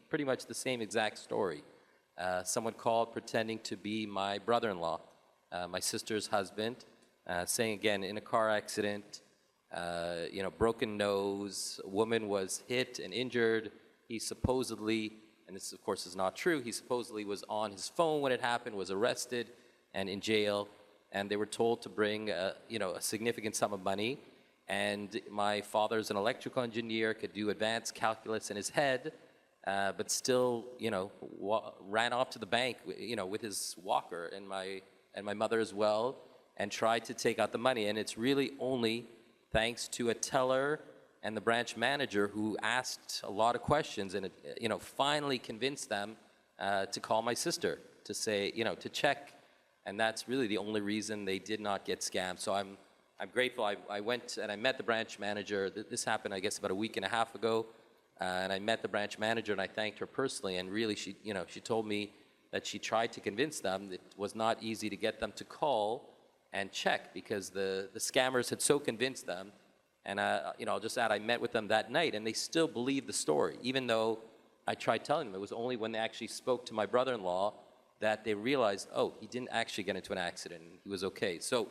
pretty much the same exact story. Someone called pretending to be my brother-in-law, my sister's husband, saying again, in a car accident, broken nose, a woman was hit and injured. He supposedly, and this of course is not true, he supposedly was on his phone when it happened, was arrested and in jail, and they were told to bring a significant sum of money. And my father's an electrical engineer, could do advanced calculus in his head, but still, ran off to the bank, with his walker, and my mother as well, and tried to take out the money. And it's really only thanks to a teller and the branch manager who asked a lot of questions, and finally convinced them to call my sister to say, to check. And that's really the only reason they did not get scammed. So I'm grateful. I went and I met the branch manager. This happened, I guess, about a week and a half ago. And I met the branch manager, and I thanked her personally. And really, she told me that she tried to convince them. It was not easy to get them to call and check, because the scammers had so convinced them. And I'll just add, I met with them that night, and they still believe the story, even though I tried telling them. It was only when they actually spoke to my brother-in-law that they realized, oh, he didn't actually get into an accident, and he was okay. So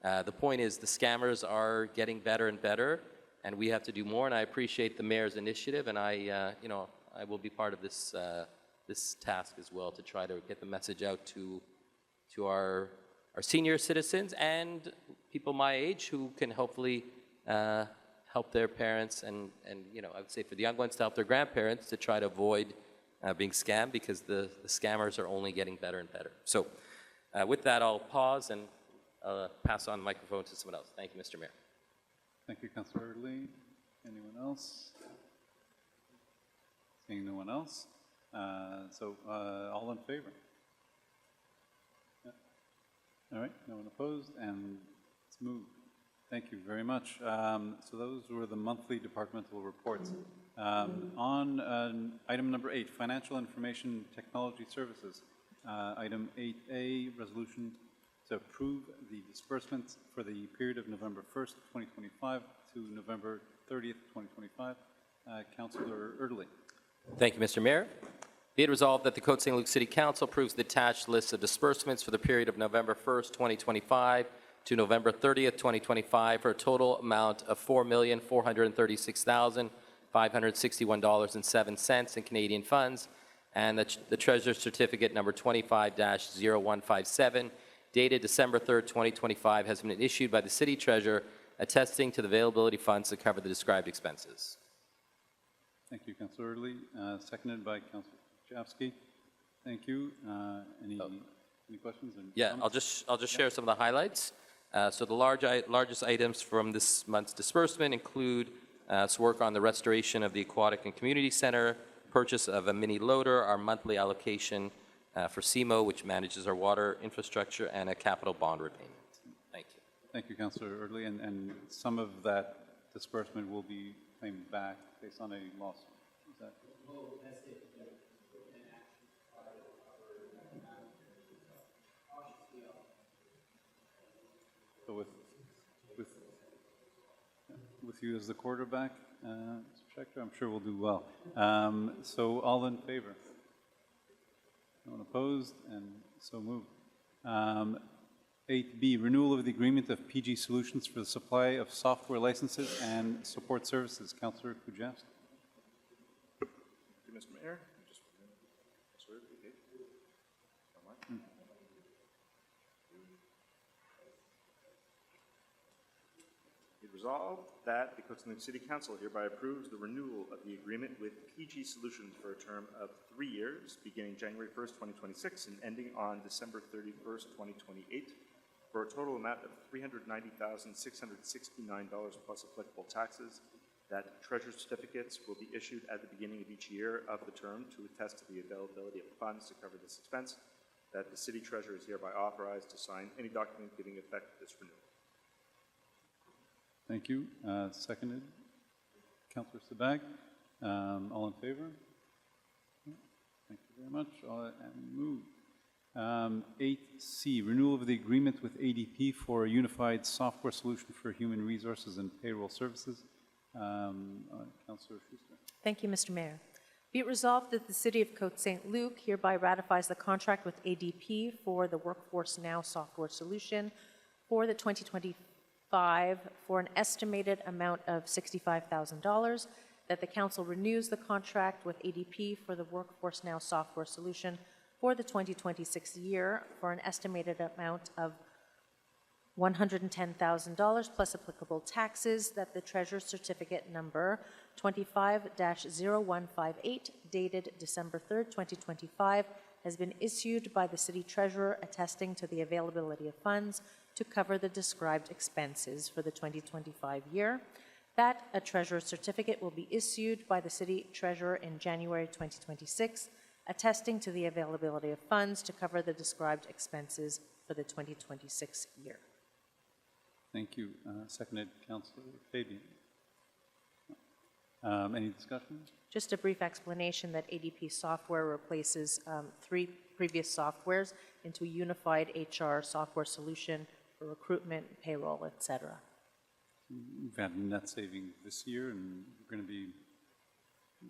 the point is the scammers are getting better and better, and we have to do more, and I appreciate the mayor's initiative, and I will be part of this, this task as well to try to get the message out to our senior citizens and people my age who can hopefully help their parents and I would say for the young ones to help their grandparents to try to avoid being scammed, because the scammers are only getting better and better. So with that, I'll pause and pass on the microphone to someone else. Thank you, Mr. Mayor. Thank you, Councillor Erdely. Anyone else? Seeing no one else. All in favor? Yeah. All right, no one opposed, and it's moved. Thank you very much. So those were the monthly departmental reports. On item number 8, Financial Information Technology Services. Item 8A, resolution to approve the disbursements for the period of November 1st, 2025 to November 30th, 2025. Councillor Erdely. Thank you, Mr. Mayor. Be it resolved that the Côte Saint-Luc City Council approves the attached list of disbursements for the period of November 1st, 2025 to November 30th, 2025 for a total amount of $4,436,561.07 in Canadian funds, and the Treasurer's Certificate number 25-0157, dated December 3rd, 2025, has been issued by the City Treasurer, attesting to the availability of funds to cover the described expenses. Thank you, Councillor Erdely. Seconded by Councillor Jafsky. Thank you. Any questions? Yeah, comments? I'll just share some of the highlights. So the largest items from this month's disbursement include work on the restoration of the Aquatic and Community Center, purchase of a mini loader, our monthly allocation for CMO, which manages our water infrastructure, and a capital bond repayment. Thank you. Thank you, Councillor Erdely. And some of that disbursement will be claimed back based on a lawsuit. Is that? So with you as the quarterback, Mr. Schechter, I'm sure we'll do well. So all in favor? No one opposed, and so moved. 8B, renewal of the agreement of PG Solutions for the supply of software licenses and support services. Councillor Kujawski. Thank you, Mr. Mayor. Resolved that the Côte Saint-Luc City Council hereby approves the renewal of the agreement with PG Solutions for a term of 3 years, beginning January 1st, 2026, and ending on December 31st, 2028, for a total amount of $390,669 plus applicable taxes. That treasurer's certificates will be issued at the beginning of each year of the term to attest to the availability of funds to cover this expense. That the city treasurer is hereby authorized to sign any document giving effect to this renewal. Thank you. Seconded. Councillor Sabag. All in favor? Thank you very much. And moved. 8C, renewal of the agreement with ADP for a unified software solution for human resources and payroll services. Councillor Schuster. Thank you, Mr. Mayor. Be it resolved that the City of Côte Saint-Luc hereby ratifies the contract with ADP for the Workforce Now software solution for the 2025 for an estimated amount of $65,000, that the Council renews the contract with ADP for the Workforce Now software solution for the 2026 year for an estimated amount of $110,000 plus applicable taxes, that the Treasurer's Certificate number 25-0158, dated December 3rd, 2025, has been issued by the City Treasurer, attesting to the availability of funds to cover the described expenses for the 2025 year. That a Treasurer's Certificate will be issued by the City Treasurer in January 2026, attesting to the availability of funds to cover the described expenses for the 2026 year. Thank you. Seconded, Councillor Fabian. Any discussion? Just a brief explanation that ADP software replaces 3 previous softwares into a unified HR software solution for recruitment, payroll, etc. We've had net savings this year, and we're going to be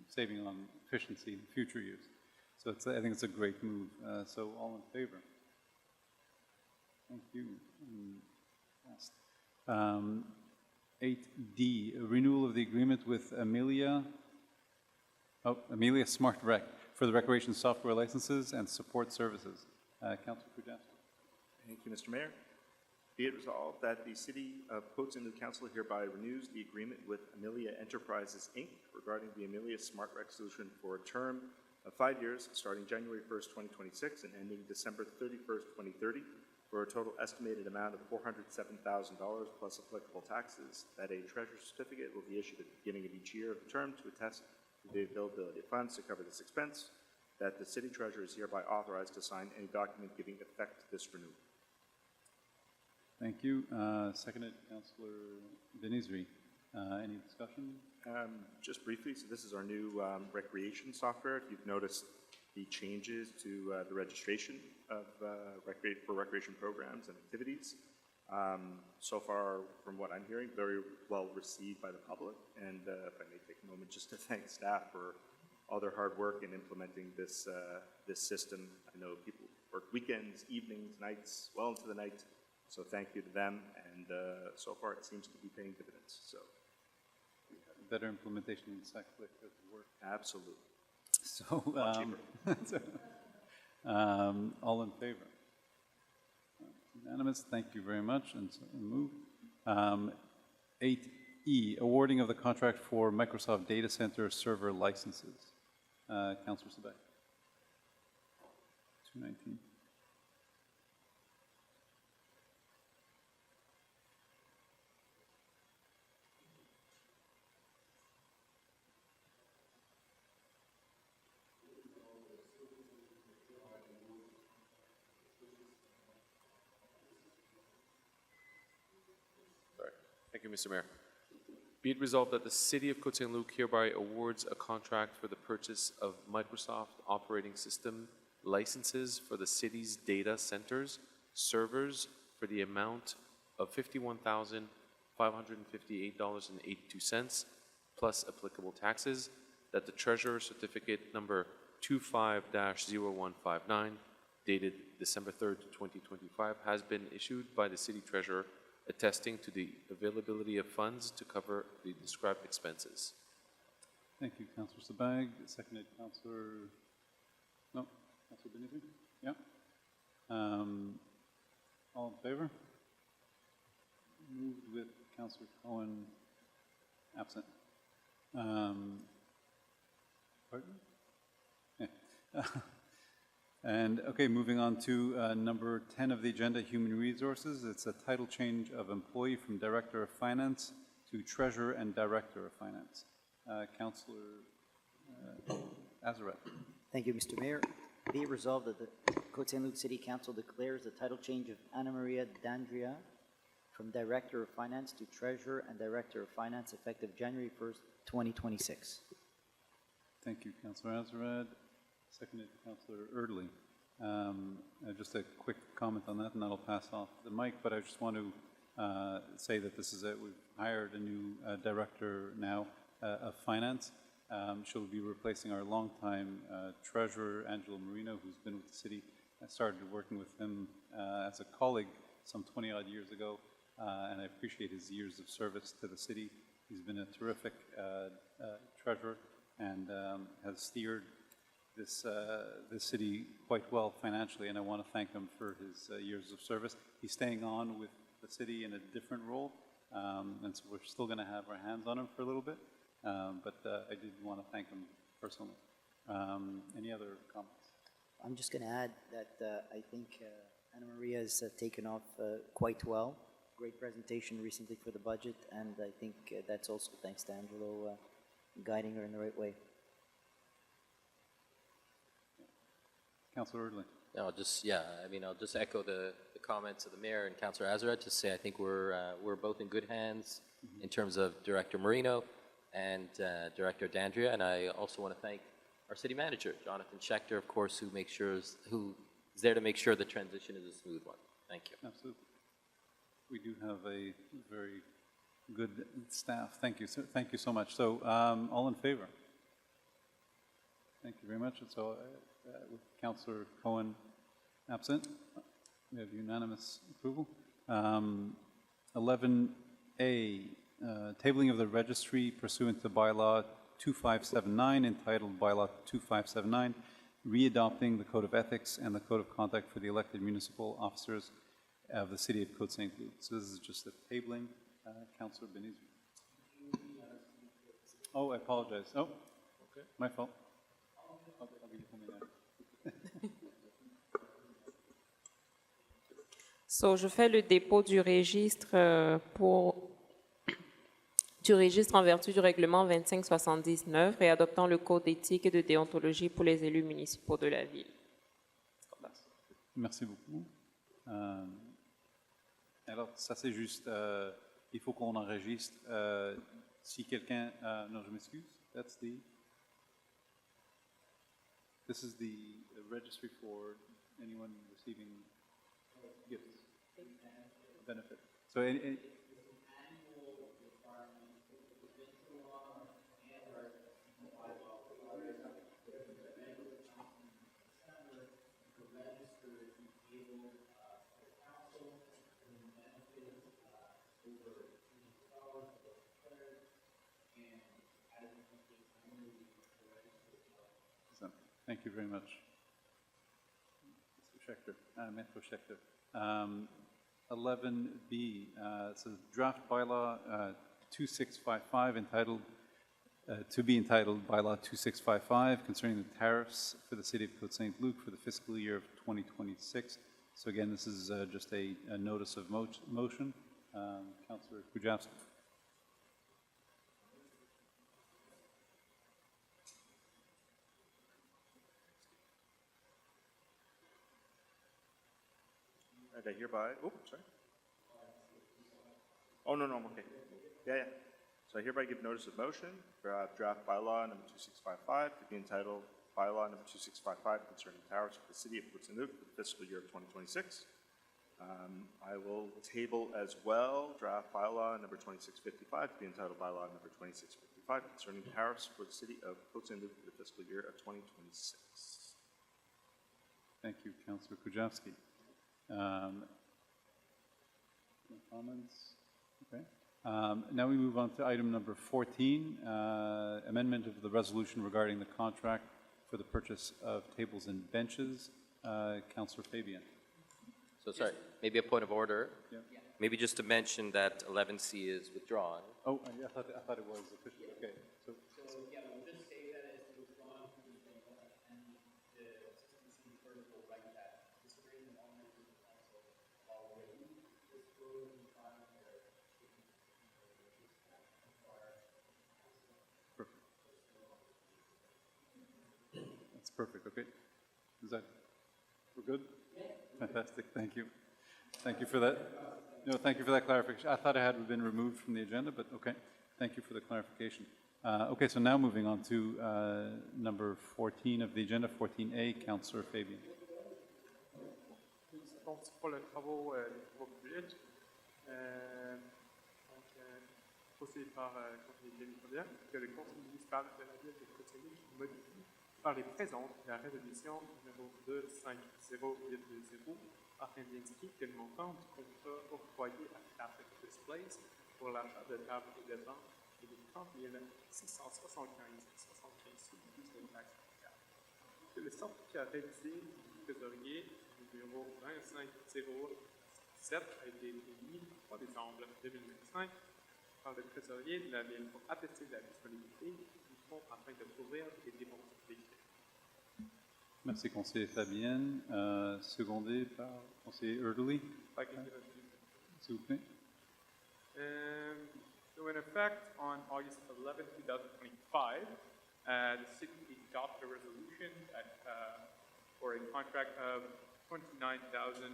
saving on efficiency in future years. So I think it's a great move. So all in favor? Thank you. Passed. 8D, a renewal of the agreement with Amelia Smart Rec for the recreation software licenses and support services. Councilor Kujawski. Thank you, Mr. Mayor. Be it resolved that the City of Côte Saint-Luc Council hereby renews the agreement with Amelia Enterprises, Inc. regarding the Amelia Smart Rec solution for a term of 5 years, starting January 1st, 2026 and ending December 31st, 2030, for a total estimated amount of $407,000 plus applicable taxes, that a treasurer's certificate will be issued at the beginning of each year of the term to attest to the availability of funds to cover this expense, that the city treasurer is hereby authorized to sign any document giving effect to this renewal. Thank you. Seconded, Councilor Denizri. Any discussion? Just briefly, so this is our new recreation software. If you've noticed the changes to the registration of for recreation programs and activities, so far, from what I'm hearing, very well received by the public. And if I may take a moment just to thank staff for all their hard work in implementing this this system. I know people work weekends, evenings, nights, well into the night. So thank you to them, and so far it seems to be paying dividends. So Better implementation in SecFlick does work. absolutely. So, all in favor? Unanimous. Thank you very much. And so move. 8E, awarding of the contract for Microsoft Data Center server licenses. Councilor Sebeck. 219. Thank you, Mr. Mayor. Be it resolved that the City of Côte Saint-Luc hereby awards a contract for the purchase of Microsoft operating system licenses for the city's data centers, servers for the amount of $51,558.82 plus applicable taxes, that the Treasurer Certificate number 25-0159 dated December 3rd, 2025 has been issued by the City Treasurer attesting to the availability of funds to cover the described expenses. Thank you, Councilor Sabag. Seconded, Councilor Benizzi? Yeah. All in favor? Moved with Councilor Cohen absent. Pardon? Yeah. And, okay, moving on to number 10 of the agenda, Human Resources. It's a title change of employee from Director of Finance to Treasurer and Director of Finance. Councilor Azaret. Thank you, Mr. Mayor. Be it resolved that the Côte Saint-Luc City Council declares the title change of Ana Maria D'Andrea from Director of Finance to Treasurer and Director of Finance effective January 1st, 2026. Thank you, Councilor Azaret. Seconded, Councilor Erdely. Just a quick comment on that, and that'll pass off the mic, but I just want to say that this is we've hired a new director now of finance. She'll be replacing our longtime treasurer, Angelo Marino, who's been with the city. I started working with him as a colleague some 20-odd years ago, and I appreciate his years of service to the city. He's been a terrific treasurer and has steered this city quite well financially, and I want to thank him for his years of service. He's staying on with the city in a different role, and so we're still going to have our hands on him for a little bit, but I did want to thank him personally. Any other comments? I'm just going to add that I think Ana Maria has taken off quite well. Great presentation recently for the budget, and I think that's also thanks to Angelo guiding her in the right way. Councilor Erdely. I'll just echo the comments of the mayor and Councilor Azaret to say I think we're both in good hands in terms of Director Marino and Director D'Andrea, and I also want to thank our city manager, Jonathan Schechter, of course, who is there to make sure the transition is a smooth one. Thank you. Absolutely. We do have a very good staff. Thank you. Thank you so much. So, all in favor? Thank you very much. And so, with Councillor Cohen absent, we have unanimous approval. 11A, tabling of the registry pursuant to bylaw 2579, entitled Bylaw 2579, readopting the Code of Ethics and the Code of Conduct for the elected municipal officers of the City of Côte Saint-Luc. So this is just a tabling. Councillor Benizzi. Oh, I apologize. Oh, okay. My fault. I'll give you something now. So, je fais le dépôt du registre en vertu du règlement 2579 réadoptant le code d'éthique et de déontologie pour les élus municipaux de la ville. Merci beaucoup. Alors, ça c'est juste, il faut qu'on enregistre. Si quelqu'un, non, je m'excuse. This is the registry for anyone receiving gifts, benefit. So, thank you very much, Mr. Schechter, Metro Schechter. 11B, it's a draft bylaw 2655 entitled, to be entitled Bylaw 2655 concerning the tariffs for the City of Côte Saint-Luc for the fiscal year of 2026. So again, this is just a notice of motion. Councillor Kujawski. I hereby, sorry. Oh, no, I'm okay. Yeah. So I hereby give notice of motion for draft bylaw number 2655 to be entitled Bylaw number 2655 concerning tariffs for the City of Côte Saint-Luc for the fiscal year of 2026. I will table as well draft bylaw number 2655 to be entitled Bylaw number 2655 concerning tariffs for the City of Côte Saint-Luc for the fiscal year of 2026. Thank you, Councillor Kujawski. No comments? Okay. Now we move on to item number 14, amendment of the resolution regarding the contract for the purchase of tables and benches. Councillor Fabian. So sorry, maybe a point of order. Yeah. Maybe just to mention that 11C is withdrawn. Oh, I thought it was official. Okay. So yeah, we'll just say that it's withdrawn from the agenda, and the assistant city clerk will write that. Considering the all members of the council already disclosed and filed their perfect. That's perfect. Okay. Is that we're good? Yeah. Fantastic. Thank you. Thank you for that. No, thank you for that clarification. I thought it had been removed from the agenda, but okay. Thank you for the clarification. Okay, so now moving on to number 14 of the agenda, 14A, Councillor Fabian. Donc, pour les travaux publics, procédé par conseil territorial, que le conseil municipal de la ville de Côte Saint-Luc modifie par les présentes la résolution numéro 25080 afin d'indiquer que le montant du contrat octroyé à Traffic Displays pour l'achat de tables et de bancs est de 30 675,75 sous plus de taxes fiscales. Que le certificat révisé du trésorier numéro 25007 a été émis le 3 décembre 2025 par le trésorier de la ville pour attester de la disponibilité du fonds afin de couvrir les dépenses publiques. Merci, conseiller Fabienne. Secondé par conseiller Erdely. S'il vous plaît. So in effect, on August 11, 2025, the city adopted a resolution that, for a contract of $29,072.25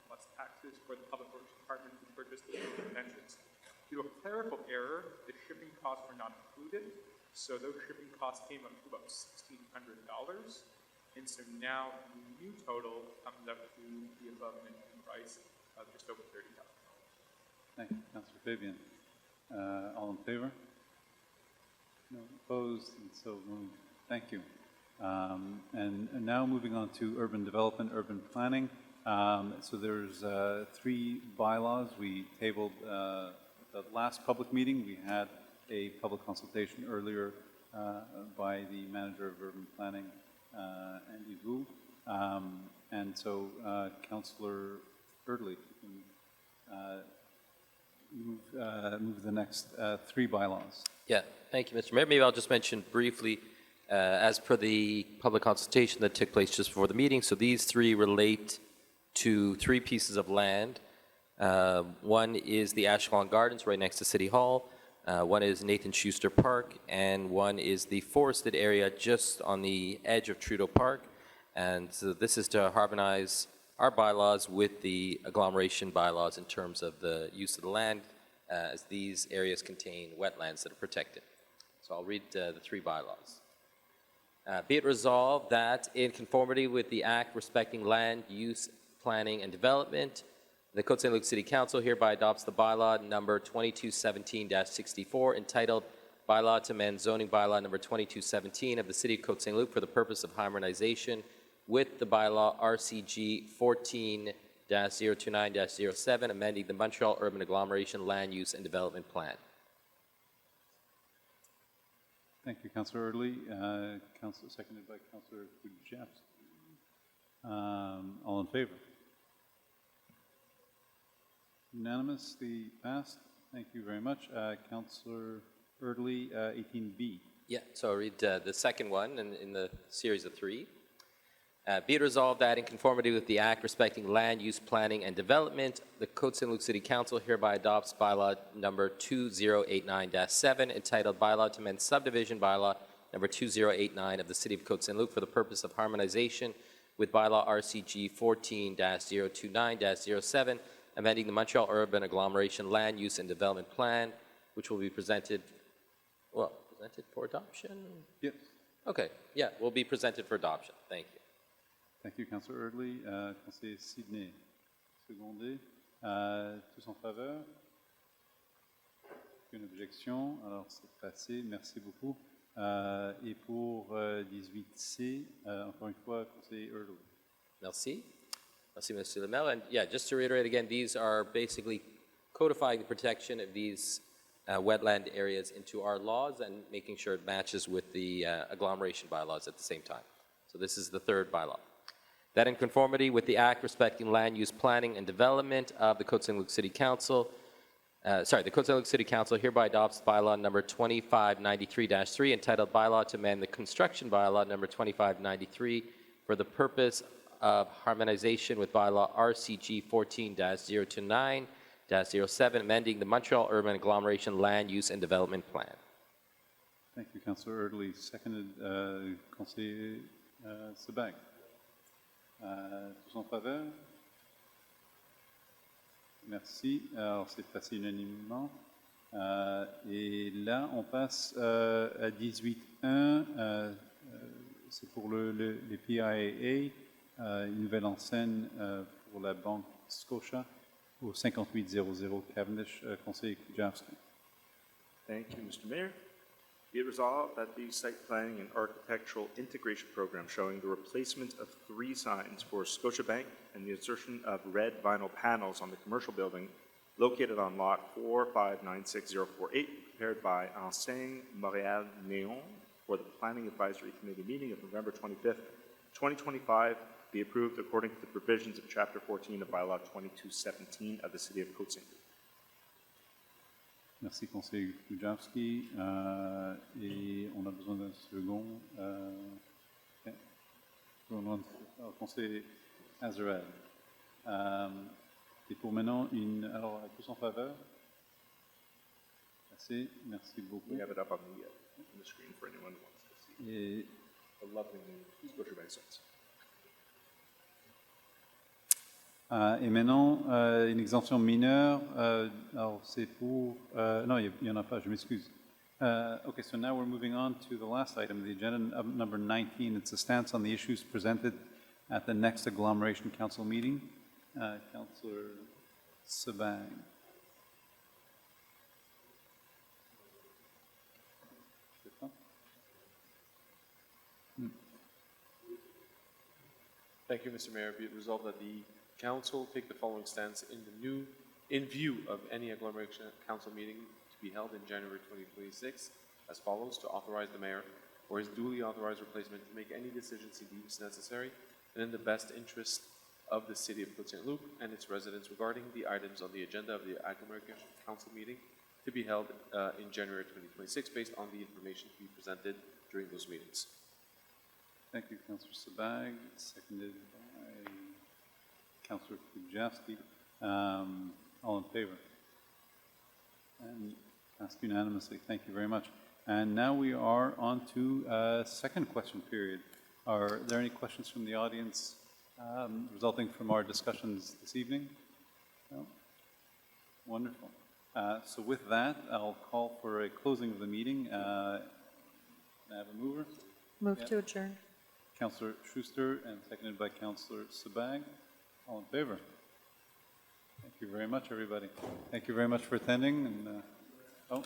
plus taxes for the Public Works Department to purchase the conventions. Due to a clerical error, the shipping costs were not included, so those shipping costs came up to about $1,600, and so now the new total comes up to the above-mentioned price of just over $30,000. Thank you, Councillor Fabian. All in favor? No opposed, and so moved. Thank you. And now moving on to urban development, urban planning. So there's 3 bylaws. We tabled the last public meeting. We had a public consultation earlier by the manager of urban planning, Andy Vu. And so Councillor Erdley can move the next 3 bylaws. Yeah, thank you, Mr. Mayor. Maybe I'll just mention briefly, as per the public consultation that took place just before the meeting, so these 3 relate to 3 pieces of land. One is the Ashkelon Gardens right next to City Hall, one is Nathan Schuster Park, and one is the forested area just on the edge of Trudeau Park. And so this is to harmonize our bylaws with the agglomeration bylaws in terms of the use of the land, as these areas contain wetlands that are protected. So I'll read the 3 bylaws. Be it resolved that in conformity with the Act respecting land use, planning, and development, the Côte Saint-Luc City Council hereby adopts the bylaw number 2217-64 entitled Bylaw to amend zoning bylaw number 2217 of the City of Côte Saint-Luc for the purpose of harmonization with the bylaw RCG 14-029-07, amending the Montreal Urban Agglomeration Land Use and Development Plan. Thank you, Councillor Erdley. Seconded by Councillor Kujawski. All in favor? Unanimously passed. Thank you very much. Councillor Erdley, 18B. Yeah, so I'll read the second one in the series of 3. Be it resolved that in conformity with the Act respecting land use, planning, and development, the Côte Saint-Luc City Council hereby adopts bylaw number 2089-7 entitled Bylaw to amend subdivision bylaw number 2089 of the City of Côte Saint-Luc for the purpose of harmonization with bylaw RCG 14-029-07, amending the Montreal Urban Agglomeration Land Use and Development Plan, which will be presented for adoption? Yes. Okay, yeah, will be presented for adoption. Thank you. Thank you, Councillor Erdley. Conseiller Sidney, secondé. Tous en faveur? Aucune objection. Alors, c'est passé. Merci beaucoup. Et pour 18C, encore une fois, Conseiller Erdley. Merci. Merci, Mr. Lemel. And yeah, just to reiterate again, these are basically codifying the protection of these wetland areas into our laws and making sure it matches with the agglomeration bylaws at the same time. So this is the 3rd bylaw. That in conformity with the Act respecting land use, planning, and development of the Côte Saint-Luc City Council, the Côte Saint-Luc City Council hereby adopts bylaw number 2593-3 entitled Bylaw to amend the construction bylaw number 2593 for the purpose of harmonization with bylaw RCG 14-029-07, amending the Montreal Urban Agglomeration Land Use and Development Plan. Thank you, Councillor Erdley. Seconded, Conseiller Sebag. Tous en faveur? Merci. Alors, c'est passé unanimement. Et là, on passe à 18.1. C'est pour les PIAA, une nouvelle enseigne pour la Banque Scotia au 5800 Cavendish. Conseiller Kujawski. Thank you, Mr. Mayor. Be it resolved that the site planning and architectural integration program showing the replacement of 3 signs for Scotiabank and the insertion of red vinyl panels on the commercial building located on lot 4596048, prepared by Enseigne Montréal Néon for the Planning Advisory Committee meeting of November 25th, 2025, be approved according to the provisions of Chapter 14 of Bylaw 2217 of the City of Côte Saint-Luc. Merci, conseiller Kujawski. Et on a besoin d'un second. Conseiller Azarel. Et pour maintenant, alors, tous en faveur? Assez, merci beaucoup. We have it up on the screen for anyone who wants to see. Et A lovely new Scotiabank signs. Et maintenant, une exemption mineure, alors c'est pour... non, il n'y en a pas, je m'excuse. Okay, so now we're moving on to the last item of the agenda, number 19. It's a stance on the issues presented at the next Agglomeration Council meeting. Councillor Sabang. Thank you, Mr. Mayor. Be it resolved that the council take the following stance in view of any agglomeration council meeting to be held in January 2026 as follows: to authorize the mayor or his duly authorized replacement to make any decisions he deems necessary and in the best interest of the city of Côte Saint-Luc and its residents regarding the items on the agenda of the agglomeration council meeting to be held in January 2026 based on the information to be presented during those meetings. Thank you, Councillor Sabag, seconded by Councillor Kujawski. All in favor? And passed unanimously. Thank you very much. And now we are on to second question period. Are there any questions from the audience resulting from our discussions this evening? No? Wonderful. So with that, I'll call for a closing of the meeting. Can I have a mover? Move to adjourn. Councillor Schuster and seconded by Councillor Sabag. All in favor? Thank you very much, everybody. Thank you very much for attending. And,